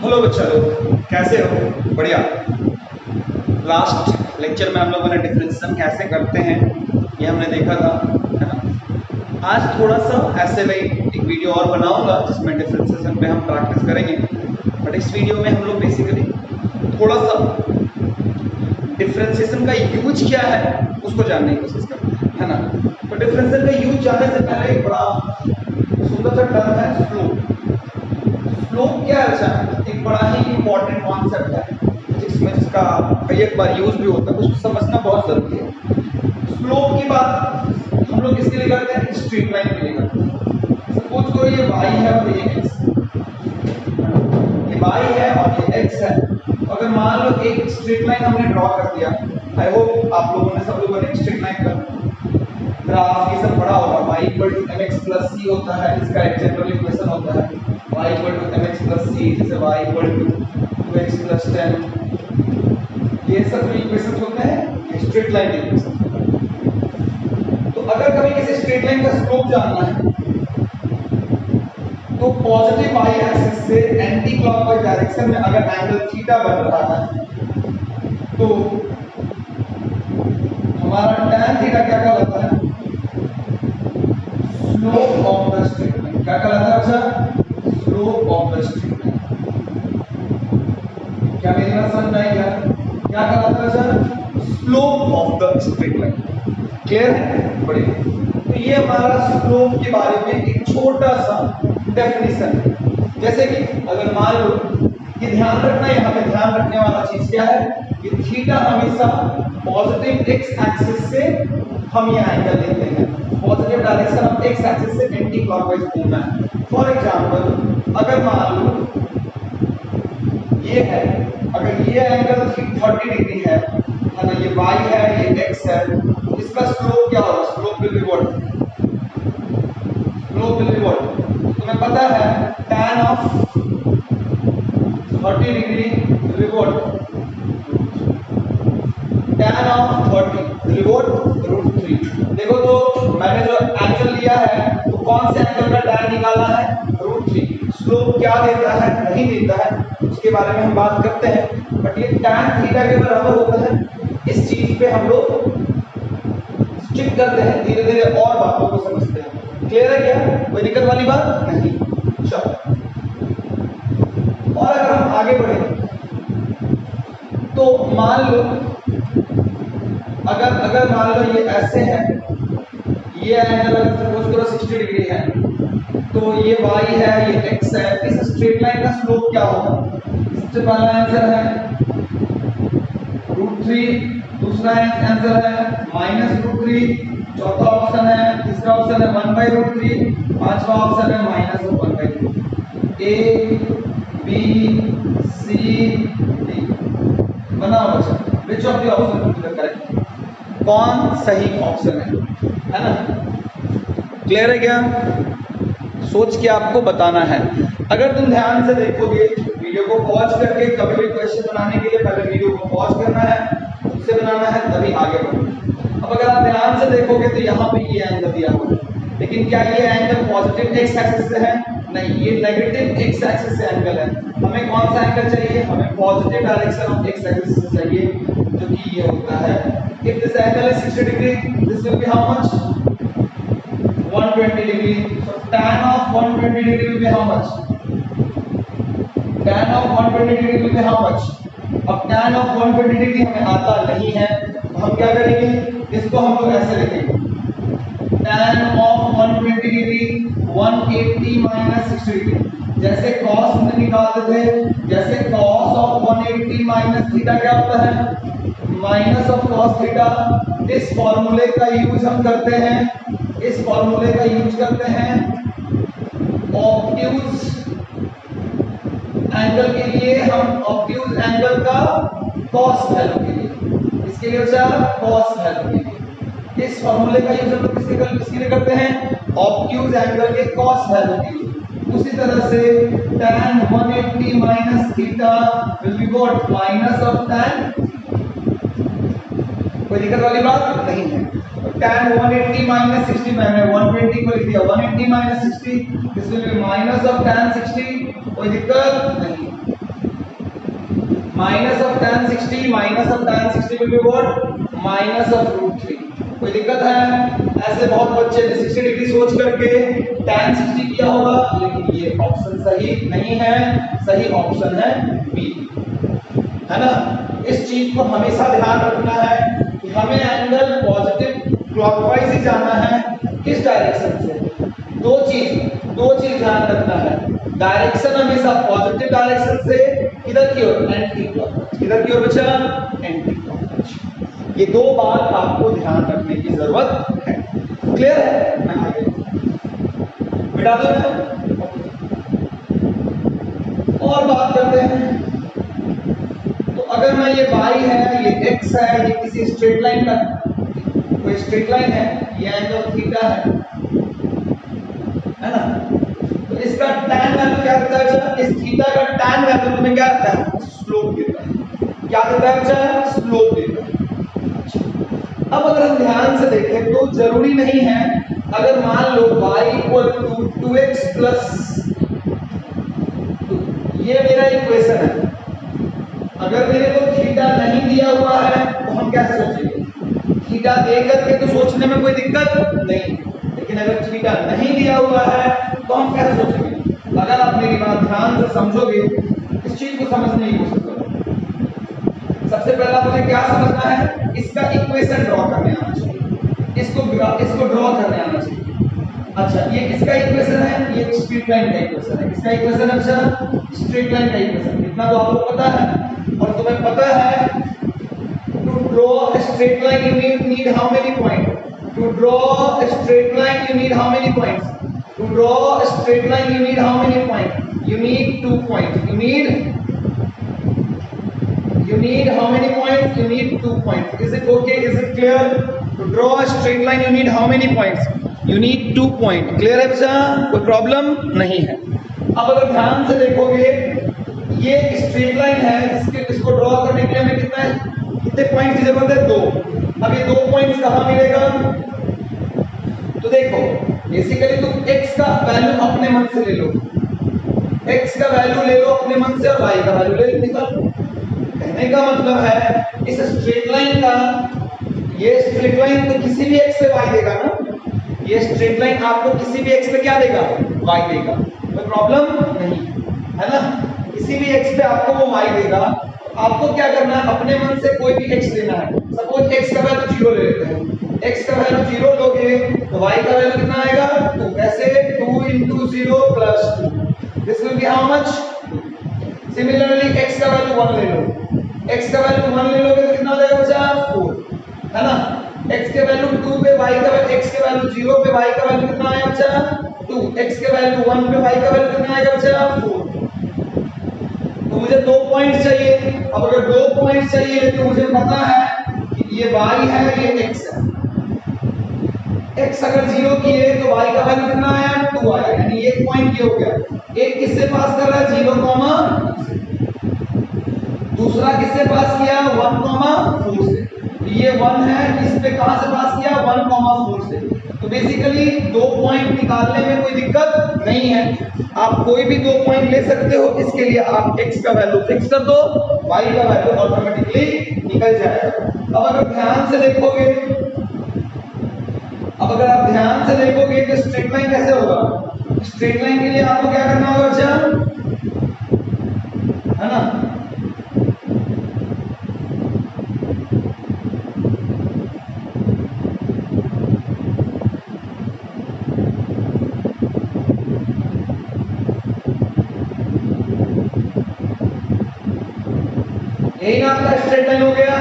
Hello बच्चा लोग, कैसे हो? बढ़िया। लास्ट लेक्चर में हम लोगों ने डिफरेंशिएशन कैसे करते हैं ये हमने देखा था, है ना। आज थोड़ा सा ऐसे में एक वीडियो और बनाऊंगा जिसमें डिफरेंशिएशन पे हम प्रैक्टिस करेंगे। बट इस वीडियो में हम लोग बेसिकली थोड़ा सा डिफरेंशिएशन का यूज क्या है उसको जानने की कोशिश करते हैं, है ना। तो डिफरेंशिएशन का यूज जानने से पहले एक बड़ा सुंदर सा टर्म है स्लोप। स्लोप क्या है? एक बड़ा ही इंपॉर्टेंट कॉन्सेप्ट है जिसमें जिसका कई एक बार यूज भी होता है, उसको समझना बहुत जरूरी है। स्लोप की बात हम लोग किसके लिए करते हैं? स्ट्रेट लाइन के लिए करते हैं। सपोज करो ये y है और ये x, ये y है और ये x है। अगर मान लो एक स्ट्रेट लाइन हमने ड्रॉ कर दिया, आई होप आप लोगों ने सब लोगों ने स्ट्रेट लाइन का ग्राफ ये सब पढ़ा होगा। y mx + c होता है, इसका एक जनरल इक्वेशन होता है y mx + c, जैसे y 2x + 10, ये सब जो इक्वेशन होते हैं ये स्ट्रेट लाइन इक्वेशन। तो अगर कभी किसी स्ट्रेट लाइन का स्लोप जानना है तो पॉजिटिव y एक्सिस से एंटी क्लॉकवाइज डायरेक्शन में अगर एंगल थीटा बन रहा है तो हमारा tan थीटा क्या कहलाता है? Slope of the straight line. क्या कहलाता है बच्चा? Slope of the straight line. क्या मेरी बात समझ में आई? क्या कहलाता है बच्चा? Slope of the straight line. Clear है? बढ़िया। तो ये हमारा स्लोप के बारे में एक छोटा सा डेफिनेशन है। जैसे कि अगर मान लो, ये ध्यान रखना, यहाँ पे ध्यान रखने वाला चीज क्या है? ये थीटा हमेशा पॉजिटिव x एक्सिस से हम ये एंगल लेते हैं। Positive direction of x axis से एंटी क्लॉकवाइज घूमना है। फॉर एग्जांपल अगर मान लो ये है, अगर ये एंगल 30 डिग्री है ना, ये y है, ये x है, इसका स्लोप क्या होगा? Slope will be what? Slope will be what? तुम्हें पता है tan of 30 degree will be what? tan of 30 will be what? √3। देखो तो मैंने जो एंगल लिया है तो कौन से एंगल का tan निकाला है? √3। स्लोप क्या देता है, नहीं देता है, उसके बारे में हम बात करते हैं। बट ये tan थीटा के बराबर होता है, इस चीज पे हम लोग स्टिक करते हैं, धीरे धीरे और बातों को समझते हैं। क्लियर है क्या? कोई दिक्कत वाली बात नहीं? चलो, और अगर हम आगे बढ़े तो मान लो अगर मान लो ये ऐसे है, ये एंगल सपोज करो 60 डिग्री है, तो ये y है, ये x है, इस स्ट्रेट लाइन का स्लोप क्या होगा? सबसे पहला आंसर है √3, दूसरा आंसर है -√3, चौथा ऑप्शन है, तीसरा ऑप्शन है 1/√3, पांचवा ऑप्शन है -1/√3। A B C D बनाओ बच्चा, which of the option will be correct? कौन सही ऑप्शन है ना? क्लियर है क्या? सोच के आपको बताना है। अगर तुम ध्यान से देखोगे, वीडियो को पॉज करके, कभी भी क्वेश्चन बनाने के लिए पहले वीडियो को पॉज करना है, उससे बनाना है, तभी आगे बढ़ना। अब अगर आप ध्यान से देखोगे तो यहाँ पे ये एंगल दिया हुआ है, लेकिन क्या ये एंगल पॉजिटिव x एक्सिस से है? नहीं, ये नेगेटिव x एक्सिस से एंगल है। हमें कौन सा एंगल चाहिए? हमें positive direction of x axis से चाहिए, जो कि ये होता है। If this angle is 60 degree, this will be how much? 120 degree. So tan of 120 degree will be how much? Tan of 120 degree will be how much? अब tan of 120 degree हमें आता नहीं है, तो हम क्या करेंगे? इसको हम लोग ऐसे लिखेंगे, tan of 120 डिग्री 180 - 60 डिग्री। जैसे cos में निकालते थे, जैसे cos of 180 - थीटा क्या होता है? Minus of cos theta. इस फॉर्मूले का यूज हम करते हैं, इस फॉर्मूले का यूज करते हैं ऑब्ट्यूज एंगल के लिए। हम ऑब्ट्यूज एंगल का cos वैल्यू के लिए, इसके लिए बचा cos वैल्यू के लिए इस फॉर्मूले का यूज हम लोग किसके लिए करते हैं? ऑब्ट्यूज एंगल के cos वैल्यू के लिए। उसी तरह से tan 180 - theta will be what? Minus of tan। कोई दिक्कत वाली बात नहीं है। tan 180 - 60, मैंने 120 को लिख दिया, 180 - 60, this will be minus of tan 60। कोई दिक्कत नहीं। Minus of tan 60 minus of tan 60 will be what minus of √3। कोई दिक्कत है? ऐसे बहुत बच्चे ने 60 डिग्री सोच करके tan 60 किया होगा, लेकिन ये ऑप्शन सही नहीं है, सही ऑप्शन है बी, है ना। इस चीज को हमेशा ध्यान रखना है कि हमें एंगल पॉजिटिव क्लॉकवाइज ही जाना है। किस डायरेक्शन से? दो चीज ध्यान रखना है, डायरेक्शन हमेशा पॉजिटिव डायरेक्शन से, किधर की ओर? Anti clockwise. किधर की ओर बच्चा? Anti clockwise. ये दो बात आपको ध्यान रखने की जरूरत है। क्लियर है? मैं आगे मिटा दो और बात करते हैं। तो अगर मैं ये y है, ये x है, ये किसी स्ट्रेट लाइन का कोई स्ट्रेट लाइन है, ये एंगल थीटा है ना। तो इसका tan वैल्यू क्या देता है बच्चा? इस थीटा का tan वैल्यू तुम्हें क्या देता है? स्लोप देता है। क्या देता है बच्चा? स्लोप देता है। अब अगर हम ध्यान से देखें तो जरूरी नहीं है, अगर मान लो y equal to 2x plus, ये मेरा इक्वेशन है। अगर मेरे को थीटा नहीं दिया हुआ है तो हम कैसे सोचेंगे? थीटा दे करके तो सोचने में कोई दिक्कत नहीं, लेकिन अगर थीटा नहीं दिया हुआ है तो हम कैसे सोचेंगे? अगर आप मेरी बात ध्यान से समझोगे, इस चीज को समझने की कोशिश करो। सबसे पहला मुझे क्या समझना है? इसका इक्वेशन ड्रॉ करने आना चाहिए, इसको ड्रॉ करने आना चाहिए। अच्छा, ये किसका इक्वेशन है? ये स्ट्रेट लाइन का इक्वेशन है। किसका इक्वेशन है? अच्छा, स्ट्रेट लाइन का इक्वेशन। इतना तो आपको पता है, और तुम्हें पता है to draw a straight line you need how many point? To draw a straight line you need how many points? To draw a straight line you need how many point? You need 2 point. You need how many points? You need 2 points. Is it okay? Is it clear? To draw a straight line, you need how many points? You need 2 points. Clear है बच्चा? कोई problem नहीं है। अब अगर ध्यान से देखोगे, ये स्ट्रेट लाइन है, इसको ड्रॉ करने के लिए हमें कितने पॉइंट की जरूरत है? 2। अब ये 2 पॉइंट्स कहाँ मिलेगा? तो देखो, बेसिकली तुम x का वैल्यू अपने मन से ले लो, x का वैल्यू ले लो अपने मन से और y का वैल्यू ले निकालो। कहने का मतलब है इस स्ट्रेट लाइन का, ये स्ट्रेट लाइन तो किसी भी x पे y देगा ना, ये स्ट्रेट लाइन आपको किसी भी x पे क्या देगा? y देगा। कोई प्रॉब्लम नहीं है ना, किसी भी x पे आपको वो y देगा। आपको क्या करना है? अपने मन से कोई भी x लेना है। सपोज x का वैल्यू 0 ले लेते हैं, x का वैल्यू 0 लोगे तो y का वैल्यू कितना आएगा? 2। कैसे? 2 into 0 plus 2, this will be how much? Similarly x का वैल्यू 1 ले लो, x का वैल्यू 1 ले लोगे तो कितना हो जाएगा बच्चा? 4, है ना। x के वैल्यू 2 पे y का वैल्यू, x के वैल्यू 0 पे y का वैल्यू कितना आया बच्चा? 2। x के वैल्यू 1 पे y का वैल्यू कितना आएगा बच्चा? 4। तो मुझे 2 पॉइंट्स चाहिए। अब अगर 2 पॉइंट्स चाहिए तो मुझे पता है कि ये y है, ये x है। x अगर 0 किए तो y का वैल्यू कितना आया? 2 आया, यानी एक पॉइंट ये हो गया। एक किससे पास कर रहा है? 0, दूसरा किससे पास किया? 1, 4 से। ये 1 है, इस पे कहां से पास किया? 1, 4 से। तो बेसिकली 2 पॉइंट निकालने में कोई दिक्कत नहीं है, आप कोई भी 2 पॉइंट ले सकते हो। इसके लिए आप x का वैल्यू फिक्स कर दो, y का वैल्यू ऑटोमेटिकली निकल जाएगा। अब अगर ध्यान से देखोगे, कि स्ट्रेट लाइन कैसे होगा? स्ट्रेट लाइन के लिए आपको क्या करना होगा बच्चा? है ना, यही ना आपका स्ट्रेट लाइन हो गया।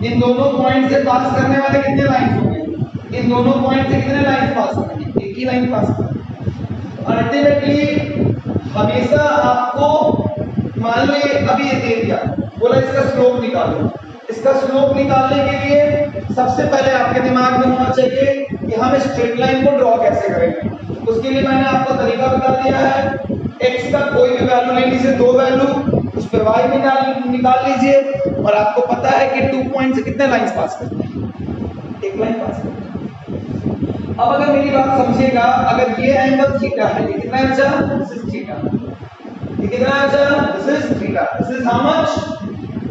इन दोनों पॉइंट से पास करने वाले कितने लाइंस होंगे? इन दोनों पॉइंट से कितने लाइंस पास करेंगे? एक ही लाइन पास करेंगे। अल्टीमेटली हमेशा आपको, मान लो ये अभी ये दे दिया, बोला इसका स्लोप निकालो। इसका स्लोप निकालने के लिए सबसे पहले आपके दिमाग में होना चाहिए कि हम स्ट्रेट लाइन को ड्रॉ कैसे करेंगे। उसके लिए मैंने आपको तरीका बता दिया है। x का कोई भी वैल्यू ले लीजिए, 2 वैल्यू, उस पर y निकाल लीजिए, और आपको पता है कि 2 पॉइंट से कितने लाइंस पास करते हैं? एक लाइन पास करते हैं। अब अगर मेरी बात समझिएगा, अगर ये एंगल थीटा है, ये कितना है बच्चा? This is theta. ये कितना है बच्चा? This is theta. This is how much?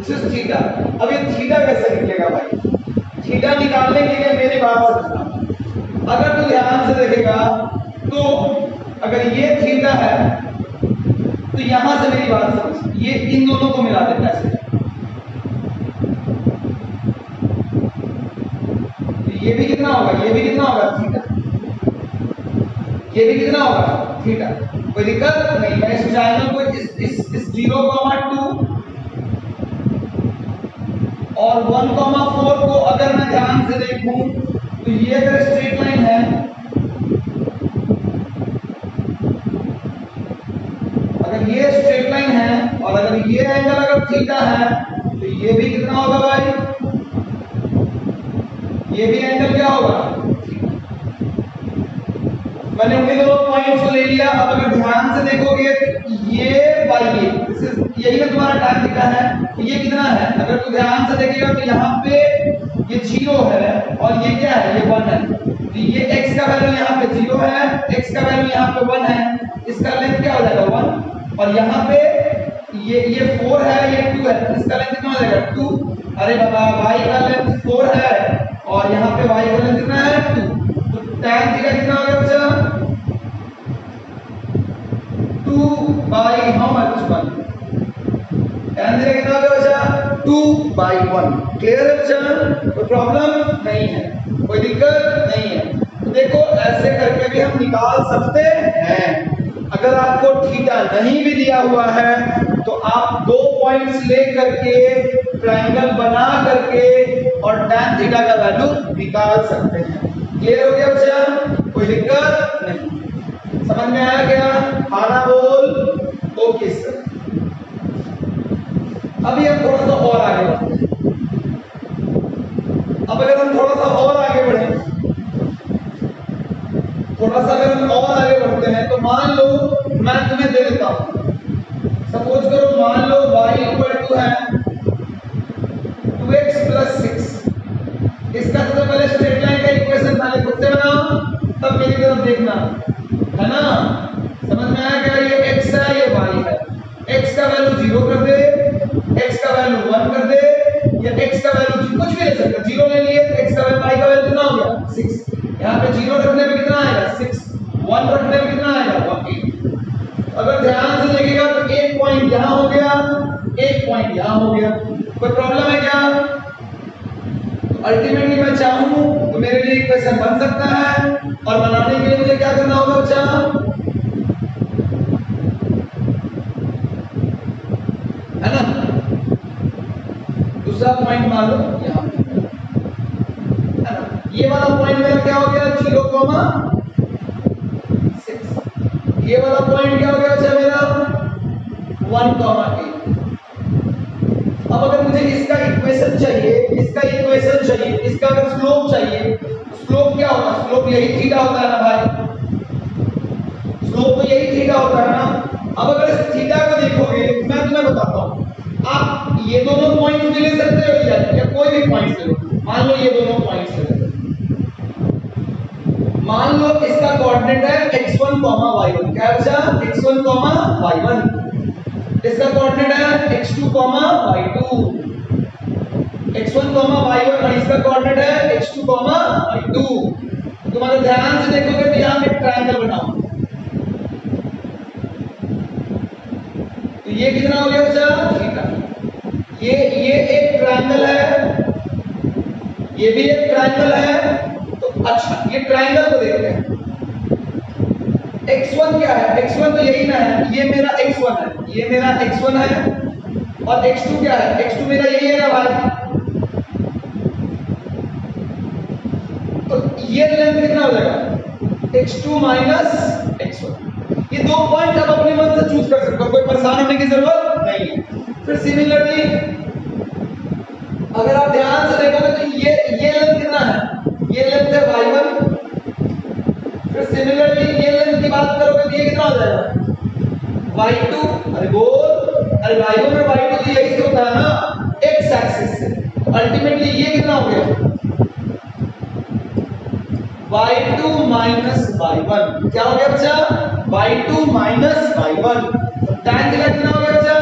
This is theta. अब ये थीटा कैसे निकलेगा भाई? थीटा निकालने के लिए मेरी बात समझना। अगर तू ध्यान से देखेगा तो अगर ये थीटा है तो यहां से मेरी बात समझ, ये इन दोनों को मिला देता है ऐसे, तो ये भी कितना होगा, ये भी कितना होगा थीटा, ये भी कितना होगा थीटा। कोई दिक्कत नहीं। मैं इस ट्रायंगल को इस 0,2 और 1,4 को अगर मैं ध्यान से देखूं तो ये अगर स्ट्रेट लाइन है, अगर ये स्ट्रेट लाइन है और अगर ये एंगल अगर थीटा है तो ये भी कितना होगा भाई, ये भी एंगल क्या होगा। मैंने उन्हीं दोनों पॉइंट्स को ले लिया। अब अगर ध्यान से देखोगे ये बाई यही में तुम्हारा tan थीटा है, तो ये कितना है, अगर तू ध्यान से देखेगा तो यहाँ पे ये 0 है और ये क्या है, ये 1 है। तो ये x का वैल्यू यहाँ पे 0 है, x का वैल्यू यहाँ पे 1 है, इसका लेंथ क्या हो जाएगा 1, और यहाँ पे ये 4 है, ये 2 है, इसका लेंथ कितना हो जाएगा 2। अरे बाबा y का लेंथ 4 है और यहाँ पे y का लेंथ कितना है 2, तो tan थीटा कितना हो गया बच्चा 2 by how much 1, tan theta कितना हो गया बच्चा 2 बाई 1। क्लियर है बच्चा, कोई प्रॉब्लम नहीं है, कोई दिक्कत नहीं है। तो देखो ऐसे करके भी हम निकाल सकते हैं। अगर आपको थीटा नहीं भी दिया हुआ है तो आप 2 पॉइंट्स ले करके ट्रायंगल बना करके और tan थीटा का वैल्यू निकाल सकते हैं। क्लियर हो गया बच्चा, कोई दिक्कत नहीं, समझ में आया क्या? खाना बोल ओके सर। अभी हम थोड़ा सा और आगे बढ़ते हैं। अब अगर हम थोड़ा सा और आगे बढ़े, थोड़ा सा अगर हम और आगे बढ़ते हैं तो मान लो मैं तुम्हें दे देता हूं, सपोज करो मान लो y इक्वल टू है 2x प्लस 6। इसका सबसे पहले स्ट्रेट लाइन का इक्वेशन पहले खुद से बनाओ, तब मेरी तरफ देखना, है ना? समझ में आया क्या? ये x है, ये y है। x का वैल्यू 0 कर दे, x का वैल्यू 1 कर दे, या x का वैल्यू कुछ भी ले सकते, 0 ले लिए, x का वैल्यू y का वैल्यू कितना हो गया 6। यहाँ पे 0 रखने पे कितना आएगा 6, 1 रखने पे कितना आएगा 1। अगर ध्यान से देखेगा तो एक पॉइंट यहाँ हो गया, एक पॉइंट यहाँ हो गया। कोई प्रॉब्लम है क्या? अल्टीमेटली मैं चाहूं तो मेरे लिए इक्वेशन बन सकता है, और बनाने के लिए मुझे क्या करना होगा बच्चा, है ना? दूसरा पॉइंट मान लो यहाँ, है ना? ये वाला पॉइंट मेरा क्या हो गया 0,6, ये वाला पॉइंट क्या हो गया बच्चा मेरा 1,8। अब अगर मुझे इसका इक्वेशन चाहिए, इसका अगर स्लोप चाहिए, स्लोप क्या होगा, स्लोप यही थीटा होता है ना भाई, स्लोप तो यही थीटा होता है ना। अब अगर इस थीटा को देखोगे, मैं तुम्हें बताता हूं, आप ये दोनों पॉइंट्स भी ले सकते हो या कोई भी पॉइंट्स ले लो। मान लो ये दोनों पॉइंट्स ले लो, मान लो इसका कोऑर्डिनेट है x1, y1, क्या बचा x1, y1, इसका कोऑर्डिनेट है x2, y2, x1, y1, और इसका कोऑर्डिनेट है x2, y2। तुम अगर ध्यान से देखोगे तो यहां एक ट्रायंगल बनाओ, तो ये कितना हो गया बच्चा थीटा। ये एक ट्रायंगल है, ये भी एक ट्रायंगल है। तो अच्छा ये ट्रायंगल को देखते हैं। x1 क्या है, x1 तो यही ना है, ये मेरा x1 है, ये मेरा x1 है, और x2 क्या है, x2 मेरा यही है ना भाई। तो ये लेंथ कितना हो जाएगा x2 माइनस x1। ये दो पॉइंट आप अपने मन से चूज कर सकते हो, कोई परेशान होने की जरूरत नहीं है। फिर सिमिलरली अगर आप ध्यान से देखोगे तो ये लेंथ कितना है, ये लेंथ है y1। फिर सिमिलरली ये लेंथ की बात करोगे तो ये कितना हो जाएगा y2। अरे बोल, अरे y1 और y2 तो यही से होता है ना x एक्सिस से। अल्टीमेटली ये कितना हो गया y2 माइनस y1। क्या हो गया बच्चा y2 माइनस y1। तो tan थीटा कितना हो गया बच्चा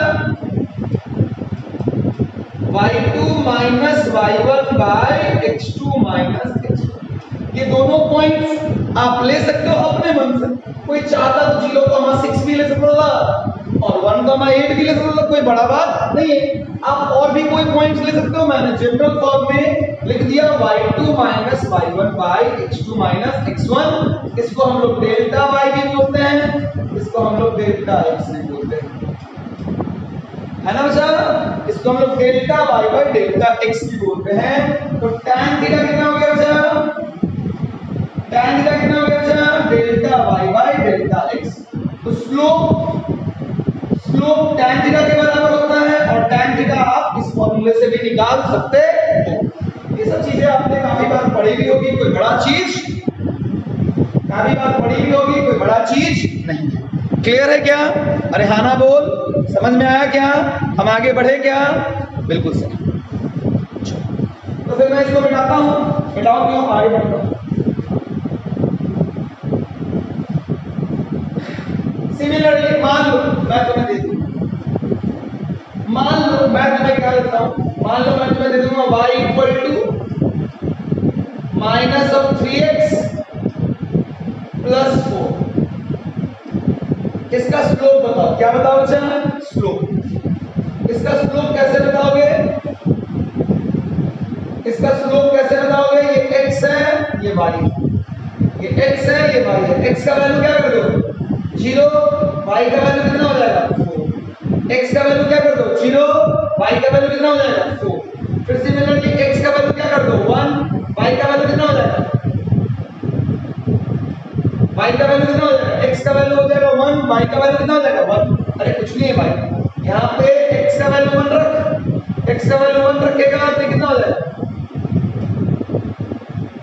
y1 bye x2 minus x1। ये दोनों पॉइंट्स आप ले सकते हो अपने मन से। कोई चाहता तो 0,6 भी ले सकता था और 1,8 भी ले सकता था, कोई बड़ा बात नहीं है। आप और भी कोई पॉइंट्स ले सकते हो। मैंने जनरल फॉर्म में लिख दिया y2 minus y1 bye x2 minus x1। इसको हम लोग डेल्टा y भी बोलते हैं, इसको हम लोग डेल्टा x भी बोलते हैं, है ना बच्चा। इसको हम लोग delta y by delta x भी बोलते हैं। तो tan थीटा कितना हो गया बच्चा? tan थीटा कितना हो गया बच्चा? Delta y by delta x। तो स्लोप tan थीटा के बराबर होता है और tan थीटा आप इस फॉर्मूले से भी निकाल सकते हो। ये सब चीजें आपने काफी बार पढ़ी भी होगी, कोई बड़ा चीज काफी बार पढ़ी भी होगी, कोई बड़ा चीज नहीं है। क्लियर है क्या? अरे हाँ ना बोल, समझ में आया क्या? हम आगे बढ़े क्या? बिल्कुल सही। तो फिर मैं इसको मिटाता हूं, मिटाओ क्यों, आगे बढ़ता हूं। सिमिलरली मान लो मैं तुम्हें दे दूं, मान लो मैं तुम्हें क्या देता हूं, मान लो मैं तुम्हें दे दूंगा y equal to minus of 3x plus 4। इसका स्लोप बताओ। क्या बताओ बच्चा? स्लोप। इसका स्लोप कैसे बताओगे? इसका स्लोप कैसे बताओगे? ये x है, ये y है, ये x है, ये y है। x का वैल्यू क्या कर दो? 0, y का वैल्यू कितना हो जाएगा? 4। x का वैल्यू क्या कर दो? 0, y का वैल्यू कितना हो जाएगा? 4। फिर सिमिलरली x का वैल्यू क्या कर दो? 1, y का वैल्यू कितना हो जाएगा? y का वैल्यू कितना हो जाएगा? x का वैल्यू हो जाएगा 1, y का वैल्यू कितना हो जाएगा? 1। अरे कुछ नहीं है भाई, यहाँ पे x का वैल्यू 1 रख, x का वैल्यू 1 रखेगा तो कितना हो जाएगा?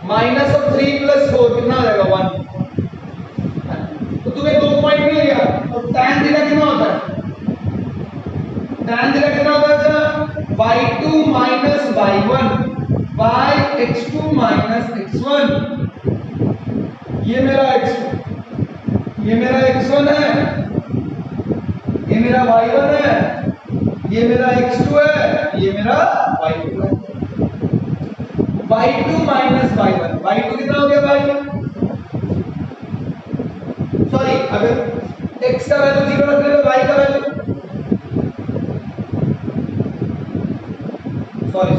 माइनस ऑफ 3 प्लस 4 कितना हो जाएगा? 1। तो तुम्हें 2 पॉइंट मिल गया। तो tan थीटा कितना होता है? tan थीटा कितना होता है? y2 minus y1 bye x2 minus x1। ये मेरा x1, ये मेरा x1 है, ये मेरा y1 है, ये मेरा x2 है, ये मेरा y2 है। y2 माइनस y1, y2 कितना हो गया भाई? सॉरी, अगर x का वैल्यू 0 रख ले तो y का वैल्यू, सॉरी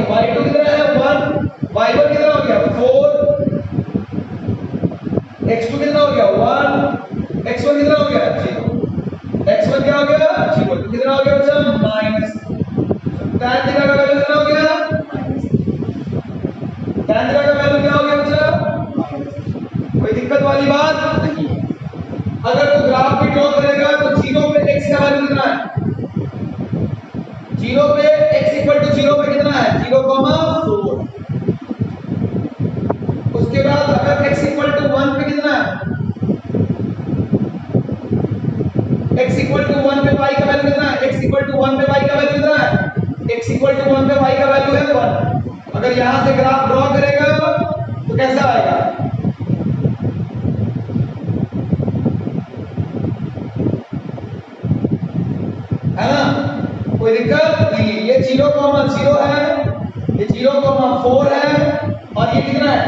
y2 कितना है? 1, y1 कितना हो गया? 4, x2 कितना हो गया? 1, x1 कितना हो गया? 0, x1 क्या हो गया? 0। तो कितना हो गया बच्चा? माइनस। tan थीटा का वैल्यू कितना हो गया? tan थीटा का वैल्यू क्या हो गया बच्चा? कोई दिक्कत वाली बात नहीं है। अगर तू ग्राफ भी ड्रॉ करेगा तो 0 पे x का वैल्यू कितना है? 0 पे x इक्वल टू 0 पे कितना है? 0,4। उसके बाद अगर x इक्वल टू 1 पे कितना है? x इक्वल टू 1 पे y का वैल्यू कितना है? x इक्वल टू 1 पे y का वैल्यू कितना है? x इक्वल टू 1 पे y का वैल्यू है 1। अगर यहां से ग्राफ ड्रॉ करेगा तो कैसा आएगा? है ना? कोई दिक्कत नहीं। ये 0,0 है, ये 0,4 है और ये कितना है?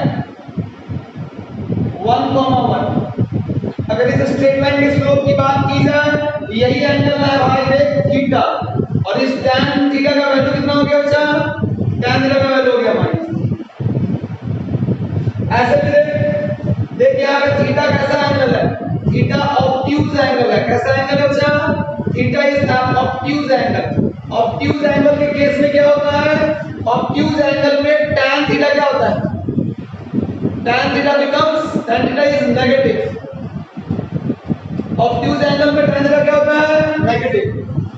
1,1। अगर इस स्ट्रेट लाइन के स्लोप की बात की जाए तो यही एंगल है भाई, देख थीटा, और इस tan थीटा का वैल्यू कितना हो गया बच्चा? tan थीटा का वैल्यू हो गया माइनस। ऐसे भी देख यहाँ पे थीटा कैसा एंगल है? थीटा ऑब्ट्यूज एंगल है। कैसा एंगल है बच्चा? Theta is obtuse angle. Obtuse angle के केस में क्या होता है? ऑब्ट्यूज एंगल में tan थीटा क्या होता है? tan theta is negative. Obtuse angle में tan थीटा क्या होता है? नेगेटिव।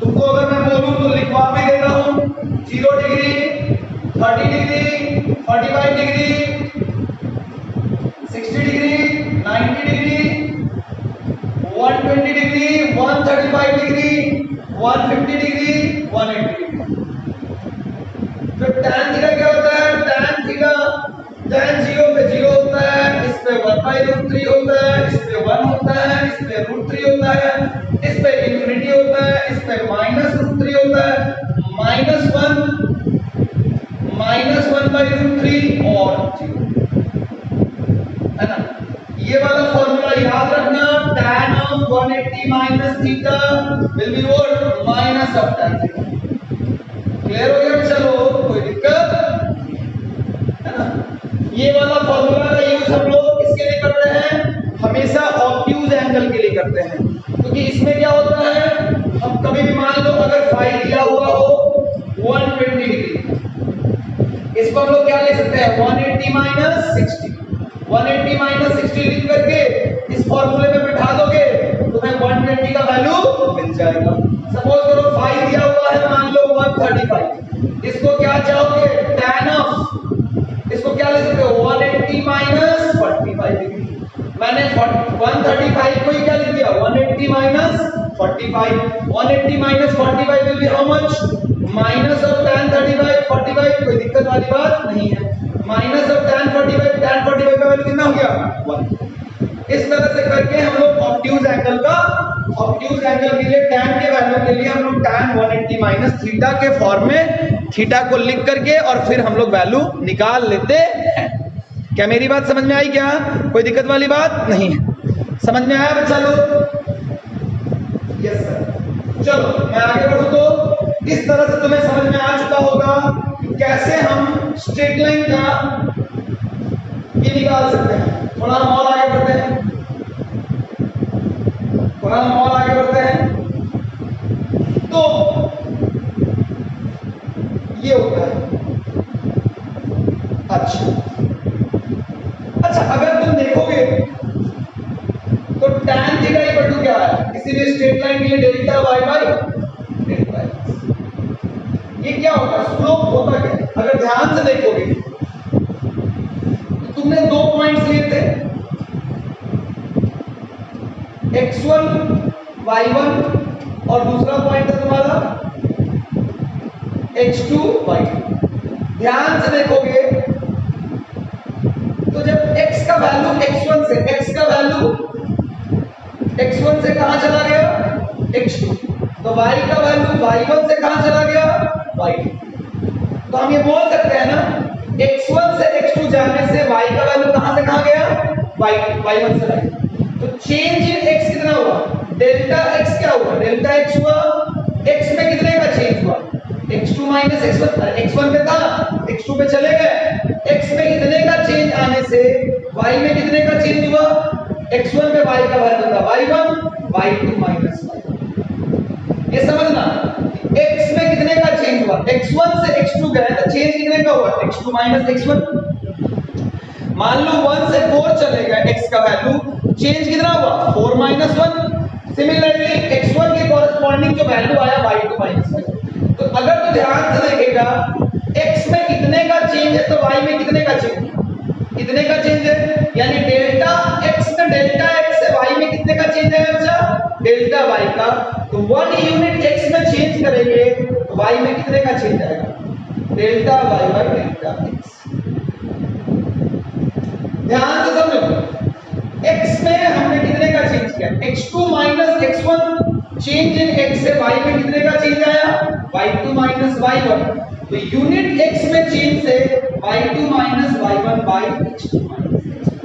तुमको अगर मैं बोलूं तो लिखवा भी देता हूं, 0 degree, 30 degree, 45 degree, 60 degree, 90 degree, 120 degree, 135 degree, 150 degree, 180 degree. तो tan थीटा क्या होता है? tan थीटा tan 0 पे 0 होता है, इस पे 1/√3 होता है, इस पे 1 होता है, इस इस पे √3 होता है, इस पे इंफिनिटी होता है, इस पे -√3 होता है, -1 और 0, है ना। ये वाला फॉर्मूला याद रखना, tan of 180 minus theta will be what? Minus of tan theta। Clear हो गया? चलो कोई दिक्कत है ना। ये वाला फॉर्मूला का यूज हम लोग किसके लिए करते हैं? हमेशा ऑब्ट्यूज एंगल के लिए करते हैं, क्योंकि इसमें क्या होता है, हम कभी भी मान लो अगर फाई दिया हुआ हो 120 डिग्री, इसको हम लोग क्या ले सकते हैं? 180 माइनस 60, 180 माइनस 60 लिख करके इस फॉर्मूले में बिठा दोगे तो तुम्हें 120 का वैल्यू मिल जाएगा। सपोज करो फाई दिया हुआ है मान लो 135, इसको क्या चाहोगे? tan ऑफ, इसको क्या ले सकते हो? 180 माइनस 45 डिग्री। मैंने 135 को ही क्या लिख दिया? 180 minus 45, 180 minus 45 will be how much? Minus of tan 35 45, कोई दिक्कत वाली बात नहीं है। माइनस ऑफ tan 45 का वैल्यू कितना हो गया? 1। इस तरह से करके हम लोग ऑब्ट्यूज एंगल के लिए tan के वैल्यू के लिए हम लोग tan 180 माइनस थीटा के फॉर्म में थीटा को लिख करके और फिर हम लोग वैल्यू निकाल लेते हैं। क्या मेरी बात समझ में आई? क्या कोई दिक्कत वाली बात नहीं है? समझ में आया बच्चा लोग? Yes sir. चलो मैं आगे बढ़ूं तो इस तरह से तुम्हें समझ में आ चुका होगा कि कैसे हम स्ट्रेट लाइन का ये निकाल सकते हैं। थोड़ा हम और आगे बढ़ते हैं, तो ये होता है। अच्छा अगर तुम देखोगे तो tan थीटा इक्वल टू क्या है? इसीलिए स्ट्रेट लाइन के लिए delta y by delta x। ये क्या होगा? स्लोप होता क्या है? अगर ध्यान से देखोगे तो तुमने दो पॉइंट्स लिए थे, x1 y1 और दूसरा पॉइंट था तुम्हारा x2 y2। ध्यान से देखोगे तो जब x का वैल्यू x1 से कहां चला गया? x2। तो y का वैल्यू y1 से कहां चला गया? y2। तो हम ये बोल सकते हैं ना, x1 से x2 जाने से y का वैल्यू कहां से कहां गया? y1 से y2। तो चेंज इन x कितना हुआ? डेल्टा x क्या हुआ? डेल्टा x हुआ। x में कितने का चेंज हुआ? x2 माइनस x1, x1 पे था, x2 पे चले गए। x में इतने का चेंज आने से y में कितने का चेंज हुआ? x1 में y का वैल्यू था y1, y2 माइनस y1। ये समझना, x में कितने का चेंज हुआ? x1 से x2 गए तो चेंज कितने का हुआ? x2 minus x1। मान लो 1 से 4 चले गए, x का वैल्यू चेंज कितना हुआ? 4 माइनस 1। सिमिलरली x1 के कॉरेस्पॉन्डिंग जो वैल्यू आया y2 माइनस y। तो अगर तो ध्यान से देखेगा x में कितने का चेंज है तो y में कितने का चेंज है? कितने का चेंज है, यानी डेल्टा x में डेल्टा x से y में कितने का चेंज है बच्चा? डेल्टा y का। तो 1 यूनिट x में चेंज करेंगे तो y में कितने का चेंज आएगा? Delta y by delta x। ध्यान से समझो, x में हमने कितने का चेंज किया? x2 minus x1, change in x से y में कितने का चेंज आया? y2 minus y1। तो यूनिट x में चेंज से y2 minus y1 by x2 minus x1।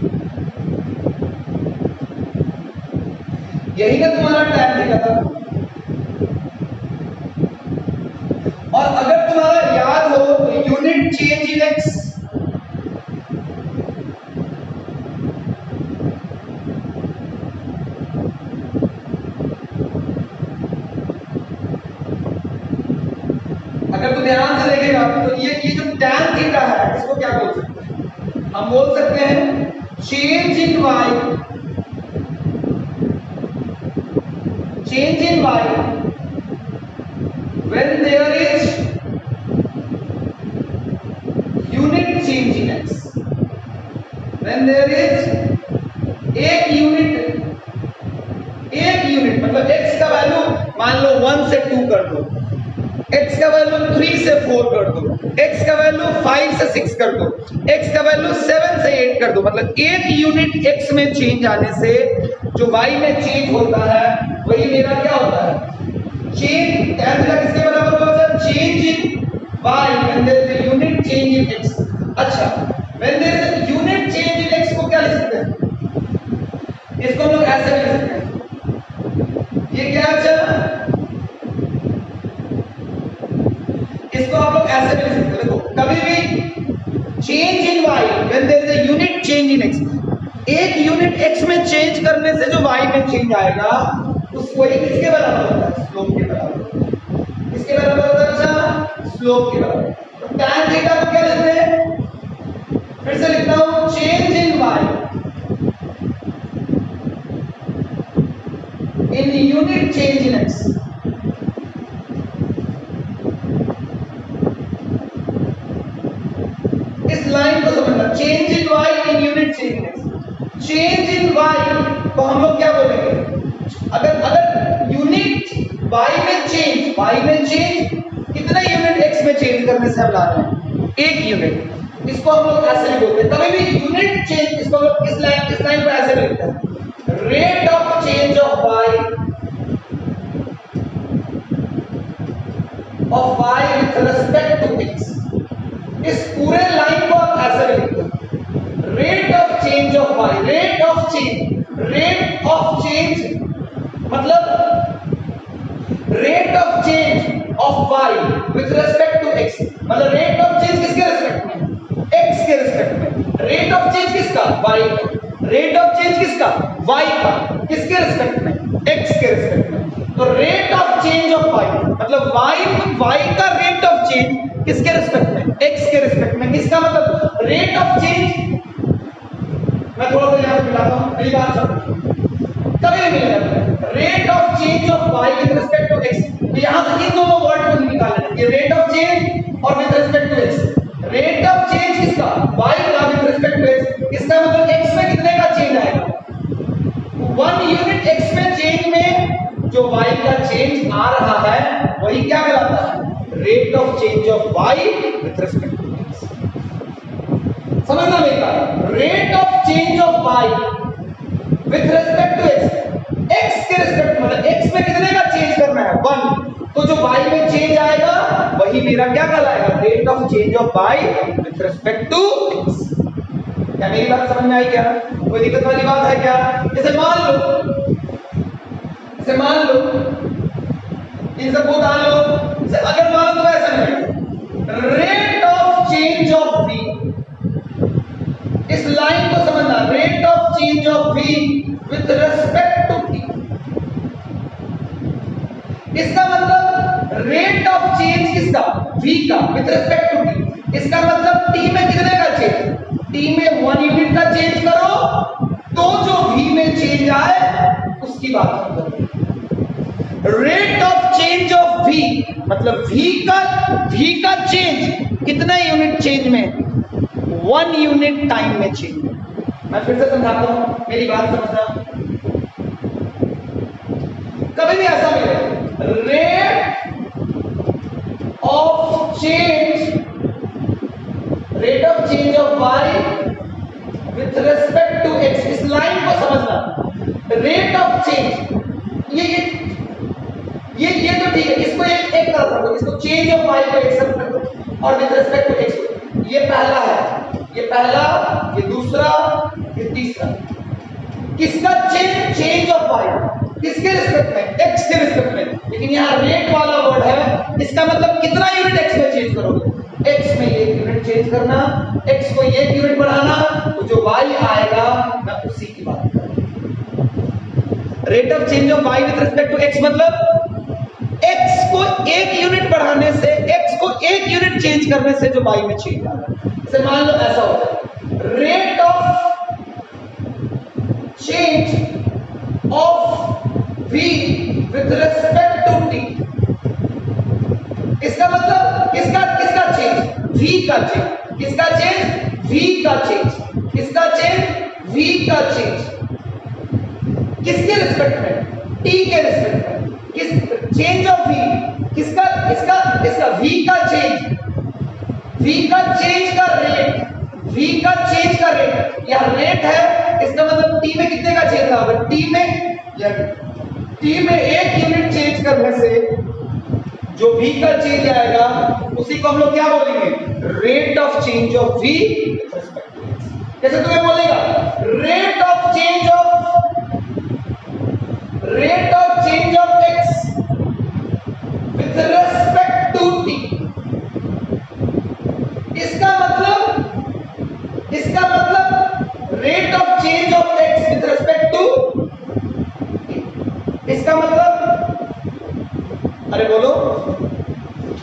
यही ना तुम्हारा tan थीटा था। और अगर तुम्हारा याद हो तो यूनिट चेंज इन x, अगर तो ध्यान से देखेगा तो ये जो tan थीटा है इसको क्या बोल सकते हैं? हम बोल सकते हैं change in y, when there is unit change in x, when there is एक यूनिट मतलब x का वैल्यू मान लो 1 से 2 कर दो, x का वैल्यू 3 से 4 कर दो, x का वैल्यू 5 से 6 कर दो, x का वैल्यू 7 से 8 कर दो, मतलब एक यूनिट x में चेंज आने से जो y में चेंज होता है वही मेरा क्या होता है, चेंज। किसके बराबर होता है, change in y when there is a unit change in x। अच्छा, when there is a unit change in x को क्या लिख सकते हैं, इसको हम लोग ऐसे लिख सकते हैं, ये क्या है, इसको आप लोग ऐसे भी लिख सकते हैं। देखो कभी भी change in y when there is a unit change in x, एक यूनिट x में चेंज करने से जो y में चेंज आएगा उस वही किसके बराबर होता है, स्लोप के बराबर। किसके बराबर होता है, अच्छा स्लोप के बराबर। तो tan थीटा को क्या लिखते हैं, फिर से लिखता हूं, change in y in unit change in x। इस लाइन को समझना, change in y in unit change in x। Change in y को हम लोग क्या बोलेंगे, अगर यूनिट y में चेंज कितने यूनिट x में चेंज करने से हम ला रहे हैं, एक यूनिट, इसको हम लोग ऐसे भी बोलते हैं। कभी भी यूनिट चेंज, इसको हम लोग इस लाइन को ऐसे लिखते हैं, rate of change of y with respect to x। इस पूरे लाइन को आप ऐसे लिखते हैं, rate of change of y, rate of change मतलब rate of change of y with respect to x, मतलब रेट ऑफ चेंज किसके रिस्पेक्ट में, x के रिस्पेक्ट में। रेट ऑफ चेंज किसका, y का। रेट ऑफ चेंज किसका, y का। किसके रिस्पेक्ट में, x के रिस्पेक्ट में। तो rate of change of y मतलब y का रेट ऑफ चेंज किसके रिस्पेक्ट में, x के रिस्पेक्ट में। इसका मतलब रेट ऑफ चेंज, मैं थोड़ा सा यहां मिलाता हूं, मेरी बात समझो, कभी भी मिलेगा rate of change of y with respect to x। यहां से इन दोनों वर्ड को निकालना है, ये रेट ऑफ चेंज और with respect to x। Rate of change किसका, y का विद रिस्पेक्ट टू x। इसका मतलब x में कितने का चेंज आएगा, 1 यूनिट x में चेंज में जो y का चेंज आ रहा है वही क्या कहलाता है, rate of change of y with respect to x। समझना मेरी बात, rate of change of y with respect to x के रिस्पेक्ट मतलब x में कितने का चेंज करना है, 1। तो जो y में चेंज आएगा वही मेरा क्या कहलाएगा, rate of change of y with respect to x। क्या मेरी बात समझ में आई क्या, कोई दिक्कत वाली बात है क्या। जैसे मान लो इन सबको डाल लो, अगर मान लो ऐसा नहीं, rate of change of v, इस लाइन को समझना, rate of change of v with respect to t। इसका मतलब रेट ऑफ चेंज किसका, v का विद रिस्पेक्ट टू t। इसका मतलब t में कितने का चेंज, t में 1 यूनिट का चेंज करो तो जो v में चेंज आए उसकी बात करो। Rate of change of v मतलब v का चेंज कितने यूनिट चेंज में, 1 यूनिट टाइम में चेंज। मैं फिर से समझाता हूं, मेरी बात समझना। कभी भी ऐसा मिले, rate of change of y with respect to x, इस लाइन को समझना, रेट ऑफ चेंज, ये तो ठीक है, इसको एक तरफ रखो, इसको चेंज ऑफ y को एक तरफ रखो और विद रिस्पेक्ट टू x। ये पहला है, ये दूसरा, ये तीसरा। किसका चेंज ऑफ y, किसके रिस्पेक्ट में, x के रिस्पेक्ट में। लेकिन यहाँ रेट वाला वर्ड है, इसका मतलब कितना यूनिट x में चेंज करोगे, x में 1 यूनिट चेंज करना, x को 1 यूनिट बढ़ाना, तो जो y आएगा मैं उसी की बात कर रहा हूं। Rate of change of y with respect to x मतलब x को 1 यूनिट बढ़ाने से, x को 1 यूनिट चेंज करने से जो y में चेंज आ रहा है। जैसे मान लो ऐसा होता है, rate of change of v with respect to t। इसका मतलब किसका चेंज, v का चेंज। किसका चेंज, v का चेंज। किसका चेंज, v का चेंज। किसके रिस्पेक्ट में, t के रिस्पेक्ट में। किस चेंज ऑफ v, किसका इसका इसका v का चेंज, v का चेंज का रेट, v का चेंज का रेट, यह रेट है, इसका मतलब t में कितने का चेंज होगा, t में या t में 1 यूनिट चेंज करने से जो v का चेंज आएगा उसी को हम लोग क्या बोलेंगे, rate of change of v। कैसे तुम्हें बोलेगा, rate of change of x with respect to t। इसका मतलब rate of change of x with respect to, इसका मतलब, अरे बोलो,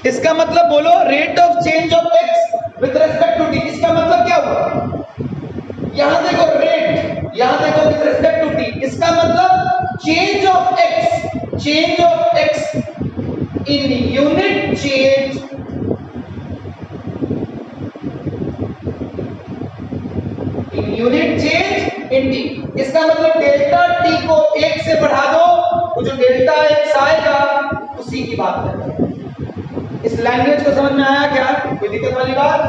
इसका मतलब बोलो, rate of change of x with respect to t, इसका मतलब क्या हुआ, यहां देखो रेट, यहां देखो विथ रेस्पेक्ट टू t, इसका मतलब change of x in unit change in t। इसका मतलब डेल्टा t को 1 से बढ़ा दो, वो जो डेल्टा x आएगा उसी की बात है। इस लैंग्वेज को समझ में आया क्या, कोई दिक्कत वाली बात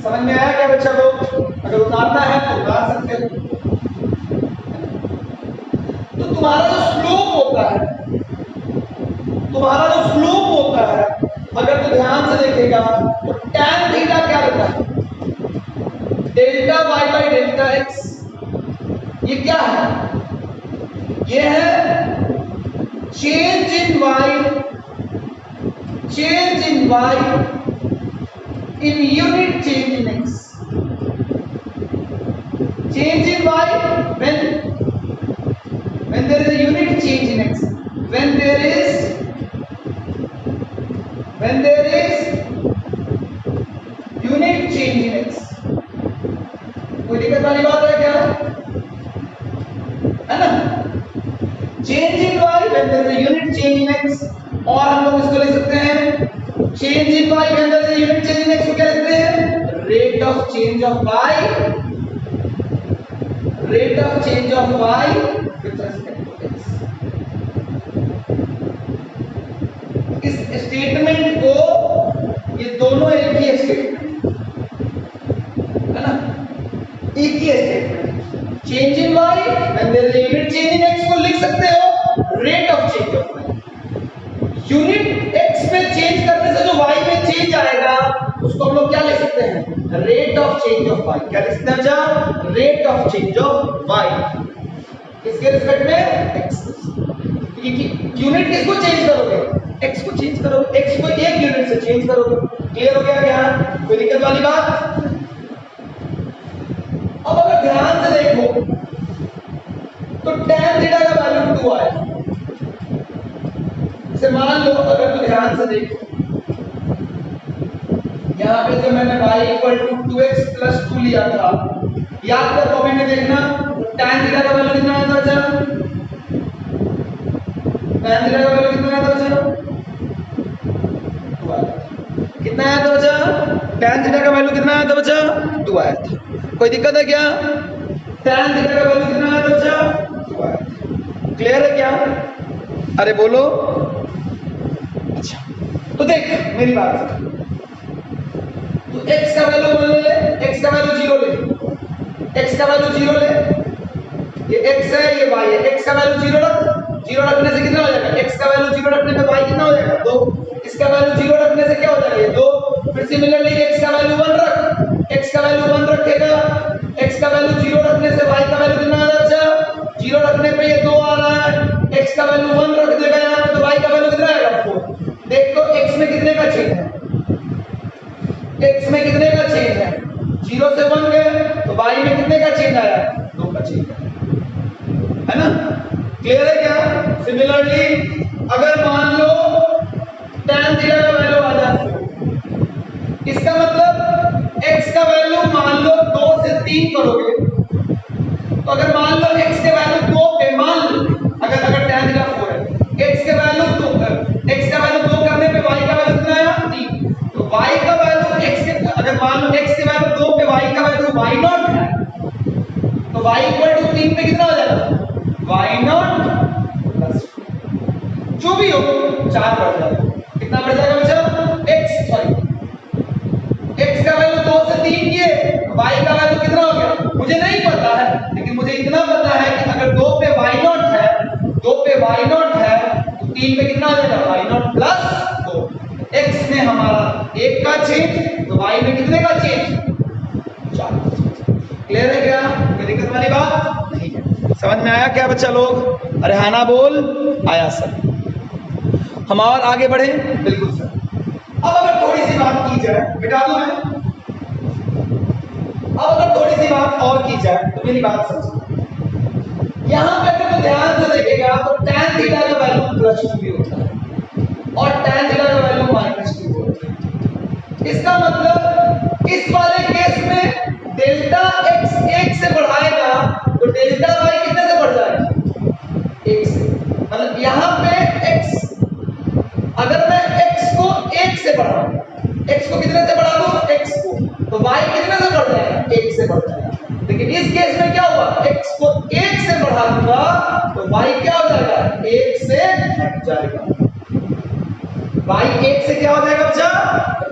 समझ में आया क्या बच्चा लोग, अगर उतारना है तो उतार सकते हो। तो तुम्हारा जो स्लोप होता है, अगर तो ध्यान से देखेगा तो tan थीटा क्या रहता है, delta y by delta x। ये क्या है, ये है change in y in unit change in x, change in y when there is a unit change in x, when there is unit change in x। कोई दिक्कत वाली बात है क्या, है ना, change in y when there is a unit change in x, और हम लोग इसको लिख सकते हैं change in y when there is a unit change in x को क्या लिखते हैं, rate of change of y with respect to x। इस स्टेटमेंट को, ये दोनों एक ही स्टेटमेंट है ना, एक ही statement, change in y when there is a unit change in x को लिख सकते हो rate of change of y। Unit x में चेंज करने से जो y में चेंज आएगा उसको हम लोग क्या लिख सकते हैं, rate of change of y। क्या लिख सकते हैं बच्चा, rate of change of y किसके रिस्पेक्ट में, x। यूनिट किसको चेंज करोगे, x को चेंज करोगे, x को एक यूनिट से चेंज करोगे। क्लियर हो गया क्या, कोई दिक्कत वाली बात। अब अगर ध्यान से देखो तो tan थीटा का वैल्यू 2 आया, से मान लो, अगर तू ध्यान से देख, यहाँ पे जब मैंने y equal to 2x plus 2 लिया था, याद कर कमेंट में देखना, tan थीटा का वैल्यू कितना आया था बच्चा, tan थीटा का वैल्यू कितना आया था बच्चा, कितना आया था बच्चा, tan थीटा का वैल्यू कितना आया था बच्चा, 2 आया था। कोई दिक्कत है क्या, tan थीटा का वैल्यू कितना आया था बच्चा, 2 आया था। क्लियर है क्या, अरे बोलो। अच्छा तो देख मेरी बात से, तो x का वैल्यू मान ले, x का वैल्यू 0 ले, x का वैल्यू 0 ले, ये x है ये y है, x का वैल्यू 0 रख, 0 रखने से कितना हो जाएगा, x का वैल्यू 0 रखने पे y कितना हो जाएगा, 2। इसका वैल्यू 0 रखने से क्या हो जाएगा, ये 2। फिर सिमिलरली x का वैल्यू 1 रख, x का वैल्यू 1 रखेगा, x का वैल्यू 0 रखने से y का वैल्यू कितना आ रहा है, 0 रखने पे ये 2 आ रहा है, x का वैल्यू 1 रख देगा यहाँ पे तो y का वैल्यू कितना आएगा, 4। देख तो x में कितने का चेंज है, x में कितने का चेंज है, 0 से 1 गए, तो y में कितने का चेंज आया, 2 का चेंज है ना। क्लियर है क्या। सिमिलरली अगर मान लो tan थीटा का वैल्यू आ जाए, इसका मतलब x का वैल्यू मान लो 2 से 3 करोगे, तो अगर मान लो x के वैल्यू 2 पे, मान लो अगर tan थीटा 4 है, x के वैल्यू 2 करने पे y का वैल्यू कितना आया, 3। तो y का वैल्यू x के, अगर मान लो x के वैल्यू 2 पे y का वैल्यू y0 है, तो y इक्वल टू 3 पे कितना हो जाएगा, y0 प्लस। जो भी हो 4 बढ़ जाएगा। कितना बढ़ जाएगा बच्चा? x का वैल्यू 2 से 3 किए, y का वैल्यू कितना हो गया मुझे नहीं पता है, लेकिन मुझे इतना पता है कि अगर 2 पे y0 है, 2 पे y0 है तो 3 पे कितना आ जाएगा y0 प्लस 2। x में हमारा 1 का चेंज तो y में कितने का चेंज 4। क्लियर है क्या? कोई दिक्कत वाली बात नहीं है। समझ में आया क्या बच्चा लोग? अरे हाँ ना बोल। आया सर। हम और आगे बढ़े? बिल्कुल सर। अब अगर थोड़ी सी बात की जाए, मिटा दूं मैं? अब अगर थोड़ी सी बात और की जाए तो मेरी बात समझो। यहां पे अगर तो ध्यान से देखेगा तो tan थीटा का वैल्यू +2 भी होता है और tan थीटा का वैल्यू -2 होता है। इसका मतलब इस वाले केस में डेल्टा x 1 से बढ़ाएगा तो डेल्टा y कितने से बढ़ जाएगा 1 से। मतलब यहां पे x, अगर मैं x को 1 से बढ़ाऊं, x को कितने से बढ़ा दूं x को, तो y कितने से बढ़ जाएगा 1 से बढ़ जाएगा। लेकिन इस केस में क्या हुआ, x को 1 से बढ़ा दूंगा तो y क्या हो जाएगा 1 से हट जाएगा। y 1 से क्या हो जाएगा बच्चा?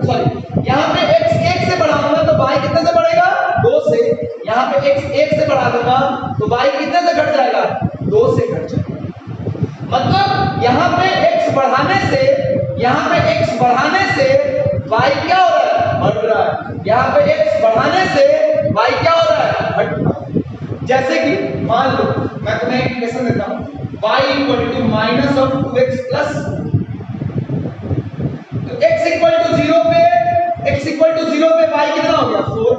सॉरी, यहां पे x 1 से बढ़ाऊंगा तो y कितने से बढ़ेगा 2 से। यहां पे x 1 से बढ़ा दूंगा तो y कितने से घट जाएगा 2 से घट जाएगा। मतलब यहां पे x बढ़ाने से y क्या हो रहा है बढ़ रहा है, यहां पे x बढ़ाने से y क्या हो रहा है घट रहा है। जैसे कि मान लो मैं तुम्हें एक इक्वेशन देता हूं y = -2x प्लस, तो x = 0 पे y कितना हो गया 4।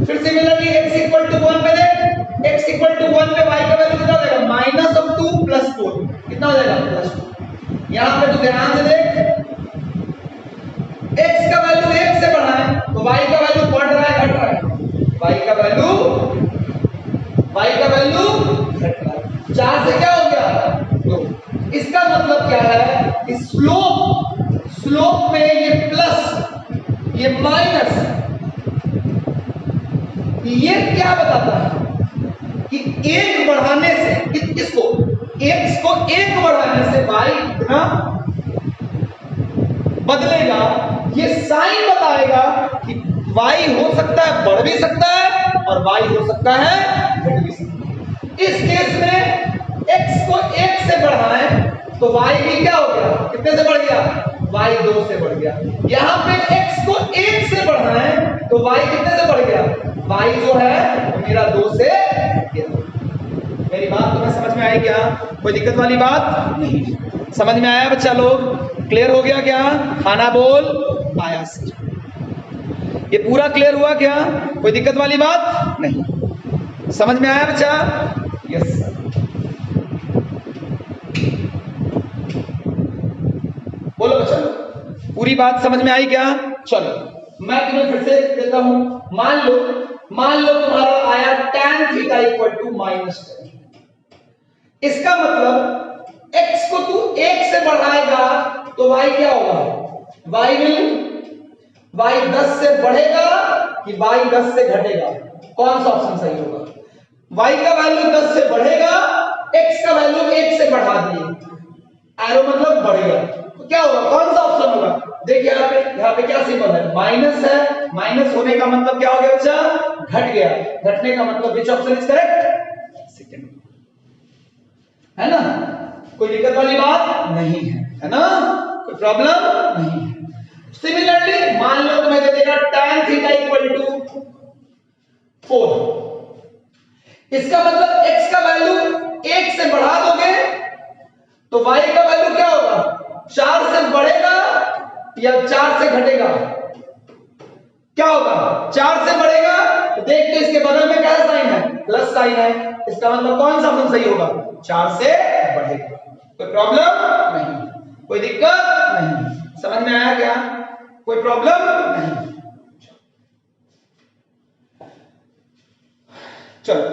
फिर सिमिलरली x = 1 पे देख, x = 1 पे y का वैल्यू कितना हो जाएगा -2 + 4 कितना हो जाएगा +2। यहां पे तो ध्यान से देख, x का वैल्यू 1 से बढ़ा है तो y का वैल्यू बढ़ रहा है घट रहा है, y का वैल्यू घट रहा है। 4 से क्या हो गया 2। इसका मतलब क्या है कि स्लोप में ये प्लस ये माइनस, ये क्या बताता है कि 1 बढ़ाने से इसको x को 1 बढ़ाने से y कितना बदलेगा। ये साइन बताएगा कि y हो सकता है बढ़ भी सकता है और y हो सकता है घट भी सकता है। इस केस में x को 1 से बढ़ाएं तो y भी क्या हो गया कितने से बढ़ गया y 2 से बढ़ गया। यहां पे x को 1 से बढ़ाएं तो y कितने से बढ़ गया y जो है वो मेरा 2 से घट गया। मेरी बात तुम्हें समझ में आई क्या? कोई दिक्कत वाली बात नहीं। समझ में आया बच्चा लोग? क्लियर हो गया क्या? खाना बोल। आया सर। ये पूरा क्लियर हुआ क्या? कोई दिक्कत वाली बात नहीं। समझ में आया बच्चा? Yes sir. बोलो बच्चा लोग, पूरी बात समझ में आई क्या? चलो मैं तुम्हें फिर से देता हूं। मान लो तुम्हारा आया tan थीटा = -10। इसका मतलब x को तू 1 से बढ़ाएगा तो y क्या होगा y 10 से बढ़ेगा कि y 10 से घटेगा? कौन सा ऑप्शन सही होगा? y का वैल्यू 10 से बढ़ेगा, x का वैल्यू 1 से बढ़ा दिए, एरो मतलब बढ़ेगा, तो क्या होगा? कौन सा ऑप्शन होगा? देखिए यहाँ पे क्या सिंबल है माइनस है, माइनस होने का मतलब क्या हो गया बच्चा घट गया, घटने का मतलब which option is correct second, है ना? कोई दिक्कत वाली बात नहीं है ना? कोई प्रॉब्लम नहीं है। सिमिलरली मान लो तुम्हें दे देगा tan थीटा = 4। इसका मतलब x का वैल्यू 1 से बढ़ा दोगे तो y का वैल्यू क्या होगा 4 से बढ़ेगा या 4 से घटेगा? क्या होगा 4 से बढ़ेगा तो देख तो इसके बगल में क्या साइन है प्लस साइन है, इसका मतलब कौन सा ऑप्शन सही होगा 4 से बढ़ेगा। कोई प्रॉब्लम नहीं, कोई दिक्कत नहीं। समझ में आया क्या? कोई प्रॉब्लम नहीं। चलो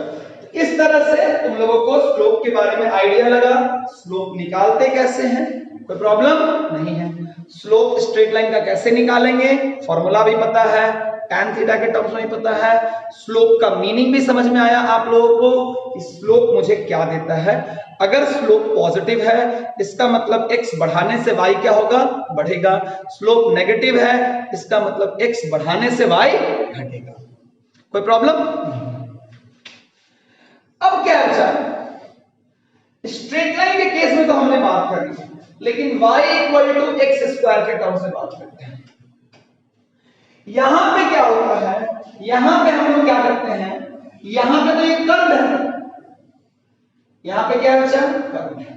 इस तरह से तुम लोगों को स्लोप के बारे में आइडिया लगा, स्लोप निकालते कैसे हैं, कोई प्रॉब्लम नहीं है। स्लोप स्ट्रेट लाइन का कैसे निकालेंगे फॉर्मूला भी पता है, tan थीटा के टर्म्स में पता है, स्लोप का मीनिंग भी समझ में आया आप लोगों को कि स्लोप मुझे क्या देता है। अगर स्लोप पॉजिटिव है इसका मतलब x बढ़ाने से y क्या होगा, बढ़ेगा। स्लोप नेगेटिव है इसका मतलब x बढ़ाने से y घटेगा। कोई प्रॉब्लम? अब क्या अच्छा, स्ट्रेट लाइन के केस में तो हमने बात कर ली, लेकिन y equal to x square के टर्म से बात करते हैं। यहां पे क्या होता है, यहां पे हम लोग क्या करते हैं, यहां पे तो एक कर्व है, यहां पे क्या है बच्चा, कर्व है।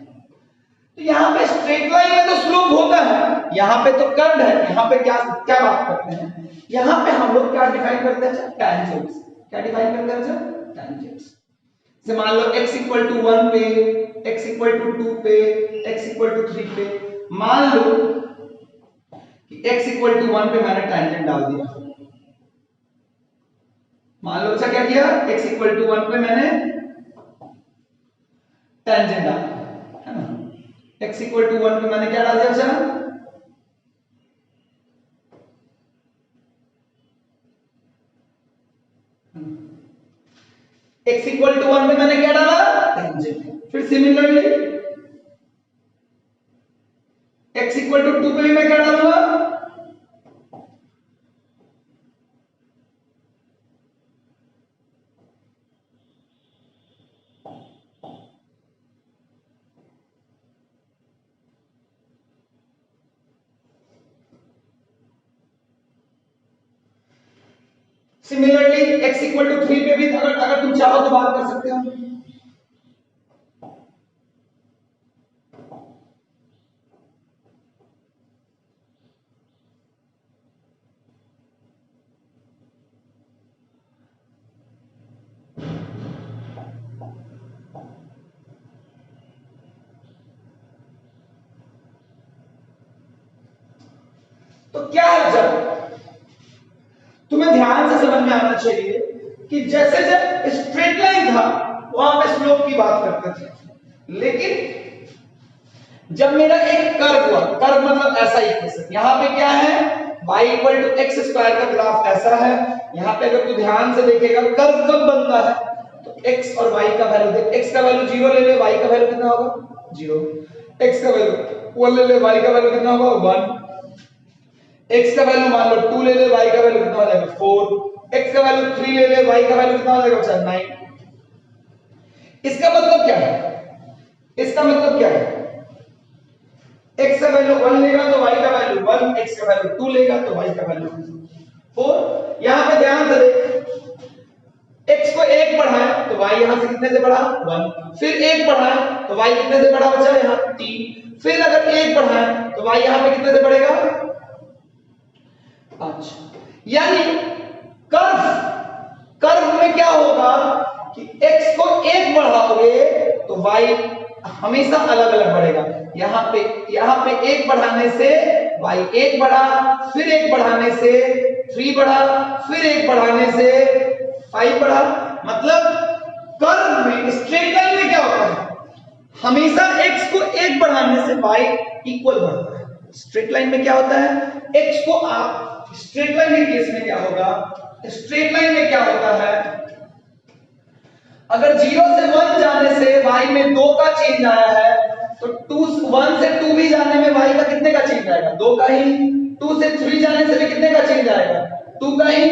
तो यहां पे स्ट्रेट लाइन में तो स्लोप होता है, यहां पे तो कर्व है। यहां पे क्या क्या बात करते हैं, यहां पे हम लोग क्या डिफाइन करते हैं, टेंजेंट्स। क्या डिफाइन करते हैं बच्चा, टेंजेंट्स। से मान लो x इक्वल टू 1 पे, x इक्वल टू 2 पे, x इक्वल टू 3 पे, मान लो कि x इक्वल टू 1 पे मैंने टेंजेंट डाल दिया। मान लो अच्छा क्या किया, x इक्वल टू 1 पे मैंने टेंजेंट डाल दिया, है ना। x इक्वल टू 1 पे मैंने क्या डाल दिया बच्चा, x इक्वल टू 1 पे मैंने क्या डाला, टेंजेंट। फिर सिमिलरली x इक्वल टू 2 पे भी मैं क्या डालूंगा, सिमिलरली x इक्वल टू 3 पे भी अगर तुम चाहो तो बात कर सकते हो। तो क्या है, जब तुम्हें ध्यान से समझ में आना चाहिए कि जैसे जब स्ट्रेट लाइन था वहां पे स्लोप की बात करते थे, लेकिन जब मेरा एक कर्व हुआ, कर्व मतलब ऐसा इक्वेशन, यहां पे क्या है, y equal to x square का ग्राफ ऐसा है। यहां पे अगर तू ध्यान से देखेगा कर्व कब बनता है, तो x और y का वैल्यू दे, x का वैल्यू 0 ले ले, y का वैल्यू कितना होगा 0, x का वैल्यू 1 ले ले, y का वैल्यू कितना होगा 1, x का वैल्यू मान लो 2 ले ले, y का वैल्यू कितना हो जाएगा 4, x का वैल्यू 3 ले ले, y का वैल्यू कितना हो जाएगा 9। इसका मतलब क्या है, इसका मतलब क्या है, x का वैल्यू 1 लेगा तो y का वैल्यू 1, x का वैल्यू 2 लेगा तो y का वैल्यू 4। यहां पे ध्यान से देख, x को 1 बढ़ाए तो y यहां से कितने से बढ़ा 1, फिर 1 बढ़ाए तो y कितने से बढ़ा बचा यहां 3, फिर अगर 1 बढ़ाए तो y यहां पे कितने से बढ़ेगा 5। यानी कर्व में क्या होगा कि x को 1 बढ़ाओगे तो y हमेशा अलग अलग बढ़ेगा। यहां पे 1 बढ़ाने से y 1 बढ़ा, फिर 1 बढ़ाने से 3 बढ़ा, फिर 1 बढ़ाने से 5 बढ़ा। मतलब कर्व में, स्ट्रेट लाइन में क्या होता है, हमेशा x को 1 बढ़ाने से y इक्वल बढ़ता है। स्ट्रेट लाइन में क्या होता है, x को आप स्ट्रेट लाइन के केस में क्या होगा, स्ट्रेट लाइन में क्या होता है, अगर 0 से 1 जाने से y में 2 का चेंज आया है तो 1 से 2 भी जाने में y का कितने का चेंज आएगा, 2 का ही। 2 से 3 जाने से भी कितने का चेंज आएगा, 2 का ही।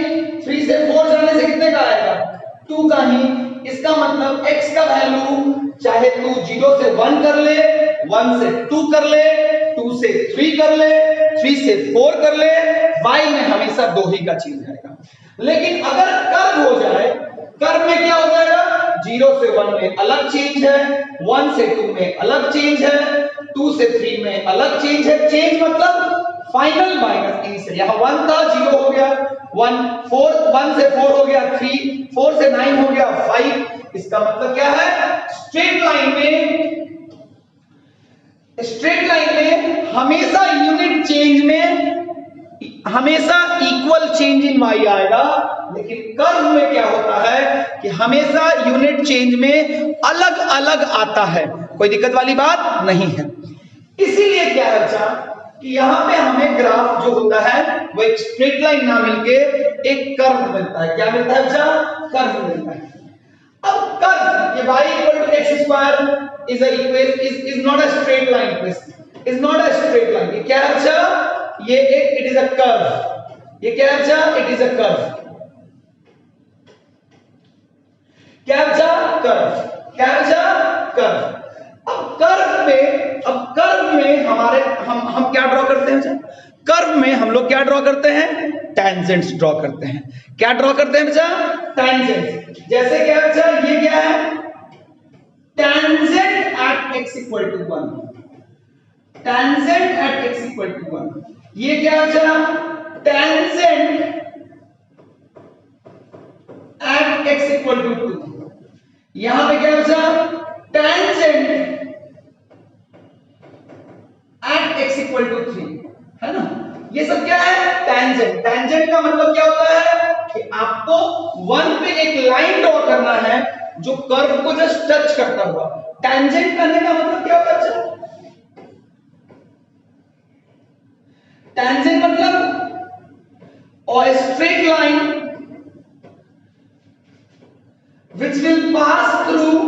3 से 4 जाने से कितने का आएगा, 2 का ही। इसका मतलब x का वैल्यू चाहे तू 0 से 1 कर ले, 1 से 2 कर ले, 2 से 3 कर ले, 3 से 4 कर ले, y में हमेशा 2 ही का चेंज आएगा। लेकिन अगर कर्व हो जाए, कर्व में क्या हो जाएगा, 0 से 1 में अलग चेंज है, 1 से 2 में अलग चेंज है, 2 से 3 में अलग चेंज है। चेंज मतलब फाइनल माइनस इनिशियल। यहां 1 था 0 हो गया 1, 1 से 4 हो गया 3, 4 से 9 हो गया 5। इसका मतलब क्या है, स्ट्रेट लाइन में हमेशा यूनिट चेंज में हमेशा इक्वल चेंज इन y आएगा। लेकिन कर्व में क्या होता है कि हमेशा यूनिट चेंज में अलग अलग आता है, कोई दिक्कत वाली बात नहीं है। इसीलिए क्या है बच्चा, कि यहां पे हमें ग्राफ जो होता है वो एक स्ट्रेट लाइन ना मिलके एक कर्व मिलता है। क्या मिलता है बच्चा? कर्व मिलता है। अब कर्व ये y equal to x square is a equation is not a straight line, is not a straight line। ये क्या है बच्चा? ये एक it is a curve। ये क्या है बच्चा? it is a curve। क्या बच्चा? कर्व। क्या बच्चा? कर्व। अब कर्व में हमारे हम क्या ड्रॉ करते हैं बच्चा? कर्व में हम लोग क्या ड्रॉ करते हैं? टेंजेंट्स ड्रॉ करते हैं। क्या ड्रॉ करते हैं बच्चा? टेंजेंट्स। जैसे क्या बच्चा? ये क्या है? Tangent at x equal to 1। Tangent at x equal to 1। ये क्या बच्चा? Tangent at x equal to 2। यहां पे क्या बच्चा? Tangent at x equal to 3, है ना? ये सब क्या है? टेंजेंट। टेंजेंट का मतलब क्या होता है कि आपको 1 पे एक लाइन ड्रॉ करना है जो कर्व को जस्ट टच करता हुआ। टेंजेंट करने का मतलब क्या होता है? टेंजेंट मतलब और straight line which will pass through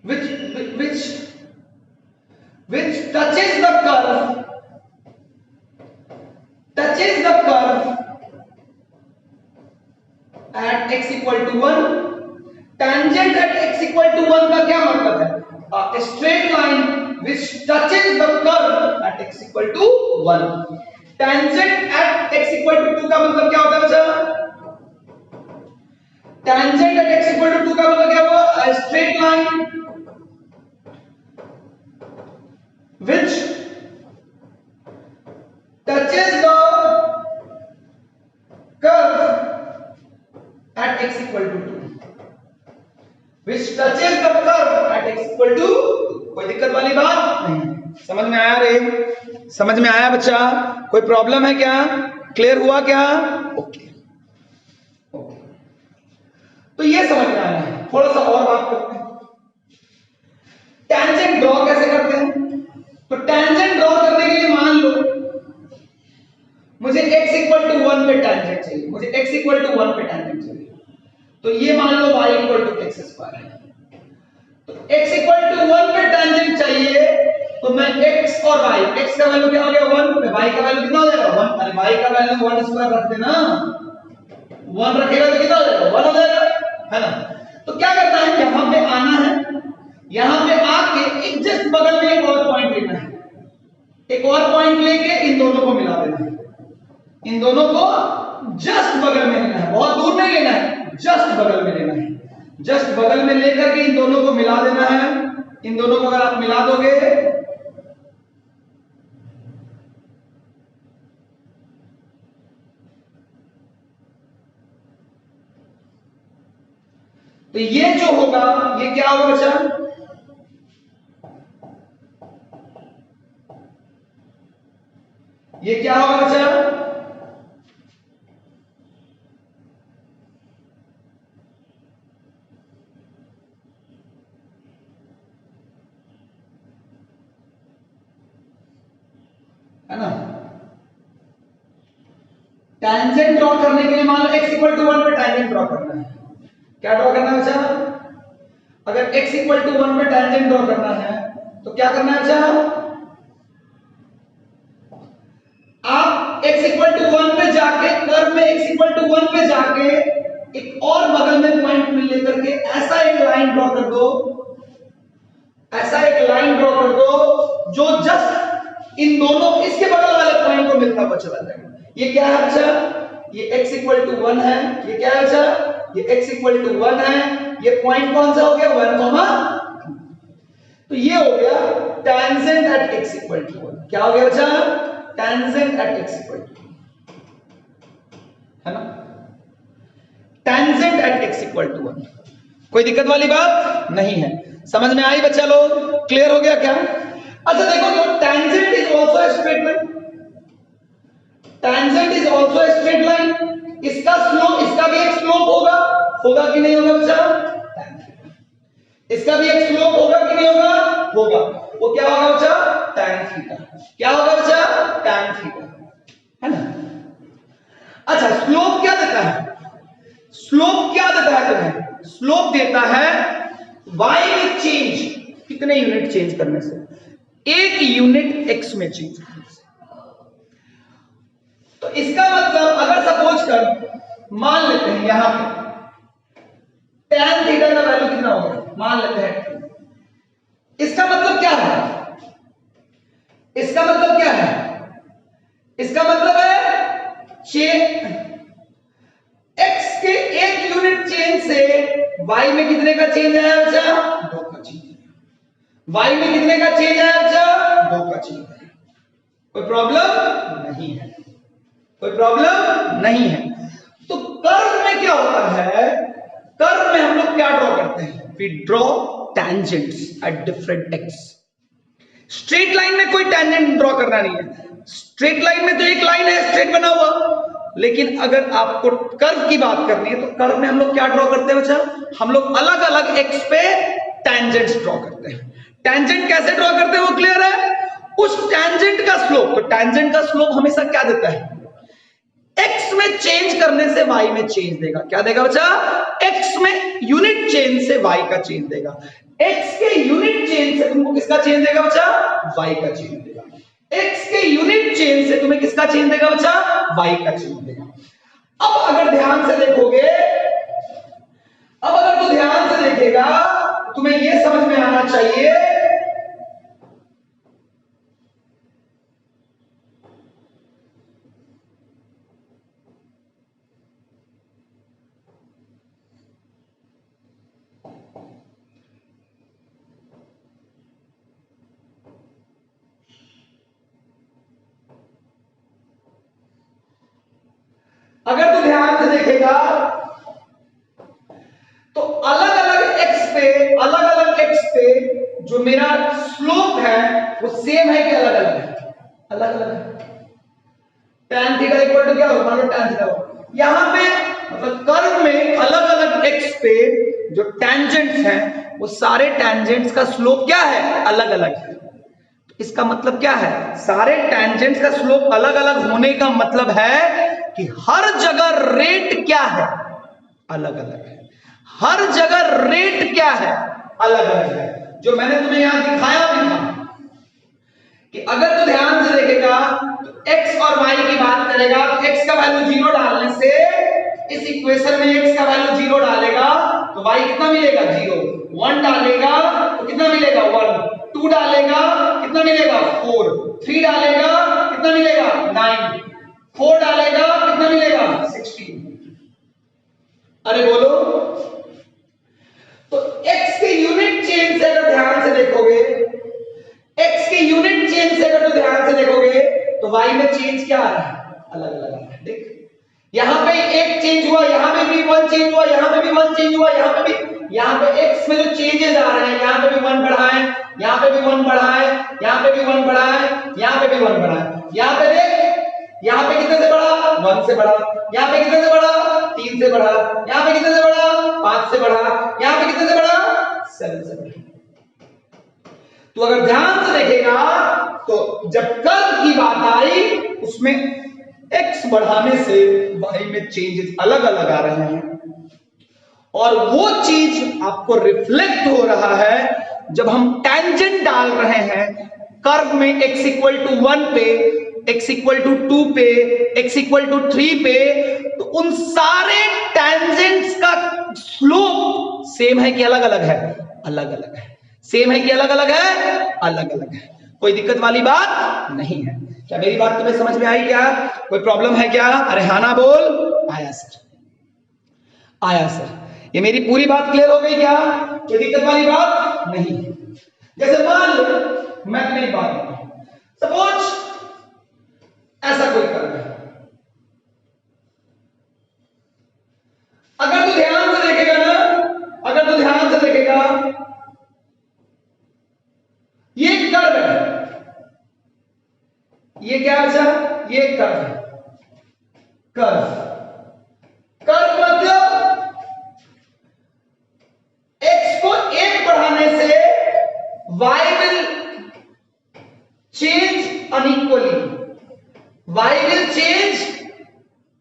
which touches the curve at x equal to 1। tangent at x equal to 1 का क्या मतलब है? A straight line which touches the curve at x equal to 1। tangent at x equal to 2 का मतलब क्या होता है बच्चा? tangent at x equal to 2 का मतलब क्या हुआ? A straight line which touches the curve at x equal to 2। which touches the curve at x equal to 2। कोई दिक्कत वाली बात नहीं। समझ में आया रे? समझ में आया बच्चा? कोई प्रॉब्लम है क्या? क्लियर हुआ क्या? ओके। तो ये समझ में आया है। थोड़ा सा और बात करते हैं। टेंजेंट ड्रॉ कैसे करते हैं? तो टेंजेंट ड्रॉ करने के लिए मान लो मुझे x इक्वल टू 1 पे टेंजेंट चाहिए। मुझे x इक्वल टू 1 पे टेंजेंट चाहिए। तो ये मान लो y equal to x square है। तो x इक्वल टू 1 पे टेंजेंट चाहिए तो मैं x और y, x का वैल्यू क्या हो गया 1 पे, y का वैल्यू कितना हो जाएगा 1। अरे y का वैल्यू 1 स्क्वायर रख देना, 1 रखेगा तो कितना हो जाएगा 1 हो जाएगा, है ना? तो क्या करना है? यहां पे आना है, यहां पे आके एक जस्ट बगल में एक और पॉइंट लेना है। एक और पॉइंट लेके इन दोनों को मिला देना है। इन दोनों को जस्ट बगल में लेना है, बहुत दूर नहीं लेना है, जस्ट बगल में लेना है। जस्ट बगल में लेकर के इन दोनों को मिला देना है। इन दोनों को अगर आप मिला दोगे तो ये जो होगा ये क्या होगा बच्चा? ये क्या होगा बच्चा? है ना? टेंजेंट ड्रॉ करने के लिए मान लो x इक्वल टू 1 पे टेंजेंट ड्रॉ करना है। क्या ड्रॉ करना है बच्चा? अगर x इक्वल टू 1 पे टेंजेंट ड्रॉ करना है तो क्या करना है बच्चा? आप x इक्वल टू 1 पे जाके कर्व में x इक्वल टू 1 पे जाके एक और बगल में पॉइंट मिल लेकर के ऐसा एक लाइन ड्रॉ कर दो, ऐसा एक लाइन ड्रॉ कर दो जो जस्ट इन दोनों इसके बगल वाले पॉइंट को मिलता हुआ चला जाएगा। ये क्या है बच्चा? ये x इक्वल टू 1 है। ये क्या है बच्चा? ये x इक्वल टू 1 है। ये पॉइंट कौन सा हो गया? 1, तो ये हो गया tangent at x equal to 1। क्या हो गया बच्चा? Tangent at x equal to, है ना? Tangent at x equal to 1। कोई दिक्कत वाली बात नहीं है। समझ में आई बच्चा लोग? क्लियर हो गया क्या? अच्छा देखो तो tangent is also a straight line. Tangent is also a straight line. इसका स्लोप, इसका भी एक स्लोप होगा, होगा कि नहीं होगा बच्चा? इसका भी एक स्लोप होगा कि नहीं होगा? होगा। वो क्या होगा बच्चा? tan theta. क्या होगा बच्चा? tan थीटा, है ना। अच्छा, स्लोप क्या देता है? स्लोप क्या देता है तुम्हें? स्लोप देता है y में चेंज, कितने यूनिट चेंज करने से? 1 यूनिट x में चेंज करने से। तो इसका मतलब अगर सपोज कर मान लेते हैं यहां पे tan थीटा का वैल्यू कितना होगा, मान लेते हैं। इसका मतलब क्या है? इसका मतलब क्या है? इसका मतलब है x के 1 यूनिट चेंज से y में कितने का चेंज आया बच्चा? 2 का चेंज। y में कितने का चेंज आया बच्चा? 2 का चेंज आया। कोई प्रॉब्लम नहीं है, कोई प्रॉब्लम नहीं है। तो कर्व में क्या होता है? कर्व में हम लोग क्या ड्रॉ करते हैं? We draw tangents at different x। Straight line में कोई टेंजेंट ड्रॉ करना नहीं है। स्ट्रेट लाइन में तो एक लाइन है स्ट्रेट बना हुआ, लेकिन अगर आपको कर्व की बात करनी है तो कर्व में हम लोग क्या ड्रॉ करते हैं बच्चा? हम लोग अलग अलग x पे टेंजेंट्स ड्रॉ करते हैं। टेंजेंट कैसे ड्रॉ करते हैं वो क्लियर है? उस टेंजेंट का स्लोप, तो टेंजेंट का स्लोप हमेशा क्या देता है? x में चेंज करने से y में चेंज देगा। क्या देगा बच्चा? x में यूनिट चेंज से y का चेंज देगा। x के यूनिट चेंज से तुमको किसका चेंज देगा बच्चा? y का चेंज देगा। x के यूनिट चेंज से तुम्हें किसका चेंज देगा बच्चा? y का चेंज देगा। अब अगर ध्यान से देखोगे, अब अगर तू ध्यान से देखेगा तुम्हें यह समझ में आना चाहिए अगर तू ध्यान से देखेगा तो अलग अलग x पे जो मेरा स्लोप है वो सेम है कि अलग अलग है? अलग अलग है। tan थीटा इक्वल टू क्या होगा? मान लो tan थीटा होगा। यहां पे मतलब कर्व में अलग अलग x पे जो टेंजेंट्स हैं वो सारे टेंजेंट्स का स्लोप क्या है? अलग अलग है। तो इसका मतलब क्या है? सारे टेंजेंट्स का स्लोप अलग अलग होने का मतलब है कि हर जगह रेट क्या है? अलग अलग है। हर जगह रेट क्या है? अलग अलग है। जो मैंने तुम्हें यहां दिखाया भी था कि अगर तू ध्यान से देखेगा तो x और y की बात करेगा तो x का वैल्यू 0 डालने से इस इक्वेशन में x का वैल्यू 0 डालेगा तो y कितना मिलेगा? 0। 1 डालेगा तो कितना मिलेगा? 1। 2 डालेगा कितना मिलेगा? 4। 3 डालेगा कितना मिलेगा? 9। 4 डालेगा कितना मिलेगा? 16। अरे बोलो। तो x के यूनिट चेंज से अगर ध्यान से देखोगे, x के यूनिट चेंज से अगर तो ध्यान से देखोगे तो y में चेंज क्या आ रहा है? अलग अलग आ रहा है। देख यहां पे एक चेंज हुआ, यहां पे भी 1 चेंज हुआ, यहां पे भी 1 चेंज हुआ, यहां पे भी, यहां पे x में जो चेंजेस आ रहे हैं यहां पे भी 1 बढ़ा है, यहां पे भी 1 बढ़ा है, यहां पे भी 1 बढ़ा है, यहां पे भी 1 बढ़ा है। यहां पे देख, यहां पे कितने से बढ़ा? 1 से बढ़ा। यहां पे कितने से बढ़ा? 3 से बढ़ा। यहां पे कितने से बढ़ा? 5 से बढ़ा। यहां पे कितने से बढ़ा? 7 से बढ़ा। तो अगर ध्यान से देखेगा तो जब कर्व की बात आई उसमें x बढ़ाने से y में चेंजेस अलग अलग आ रहे हैं और वो चीज आपको रिफ्लेक्ट हो रहा है जब हम टेंजेंट डाल रहे हैं कर्व में x इक्वल टू 1 पे, x इक्वल टू 2 पे, x इक्वल टू 3 पे, तो उन सारे टेंजेंट्स का स्लोप सेम है कि अलग अलग है? अलग अलग है। सेम है कि अलग अलग है? अलग अलग है। कोई दिक्कत वाली बात नहीं है। क्या मेरी बात तुम्हें समझ में आई? क्या कोई प्रॉब्लम है क्या? अरे हाँ ना बोल। आया सर, आया सर। ये मेरी पूरी बात क्लियर हो गई क्या? कोई दिक्कत वाली बात नहीं। जैसे मान लो मैं तुम्हें एक बात बताऊं, सपोज ऐसा कोई कर्व है, अगर तू ध्यान से देखेगा ना, अगर तू ध्यान से देखेगा ये कर्व है, ये क्या है? ये कर्व है। कर्व, कर्व मतलब x को 1 बढ़ाने से y will change unequally, y will change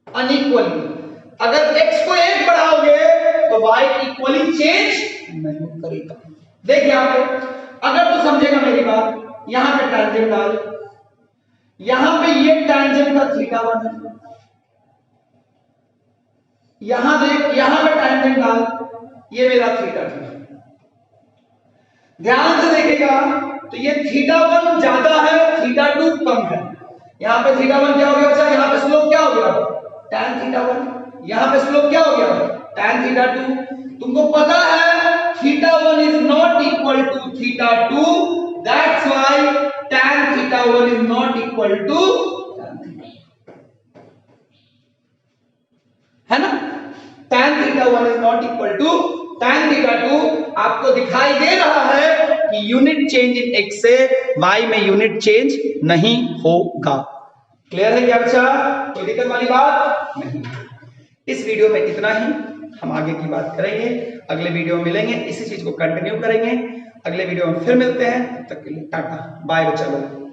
unequally. अगर x को 1 बढ़ाओगे तो y इक्वली चेंज नहीं करेगा। देख यहां पे, अगर तू समझेगा मेरी बात, यहां पे टेंजेंट डाल, यहां पे ये टेंजेंट का थीटा 1 है, यहां देख, यहां पे टेंजेंट डाल, ये मेरा थीटा 2 है। ध्यान से देखेगा तो ये थीटा 1 ज्यादा है, थीटा 2 कम है। यहां पे थीटा 1 क्या हो गया बच्चा, यहां पे स्लोप क्या हो गया, tan थीटा 1, यहां पे स्लोप क्या हो गया, tan थीटा 2। तुमको पता है theta 1 is not equal to theta 2, that's why tan theta 1 is not equal to tan theta, है ना। tan theta 1 is not equal to tan theta 2। आपको दिखाई दे रहा है कि यूनिट चेंज इन x से y में यूनिट चेंज नहीं होगा। क्लियर है क्या बच्चा, कोई दिक्कत वाली बात नहीं। इस वीडियो में इतना ही, हम आगे की बात करेंगे, अगले वीडियो में मिलेंगे, इसी चीज को कंटिन्यू करेंगे। अगले वीडियो में फिर मिलते हैं, तब तक के लिए टाटा बाय बच्चा लोग।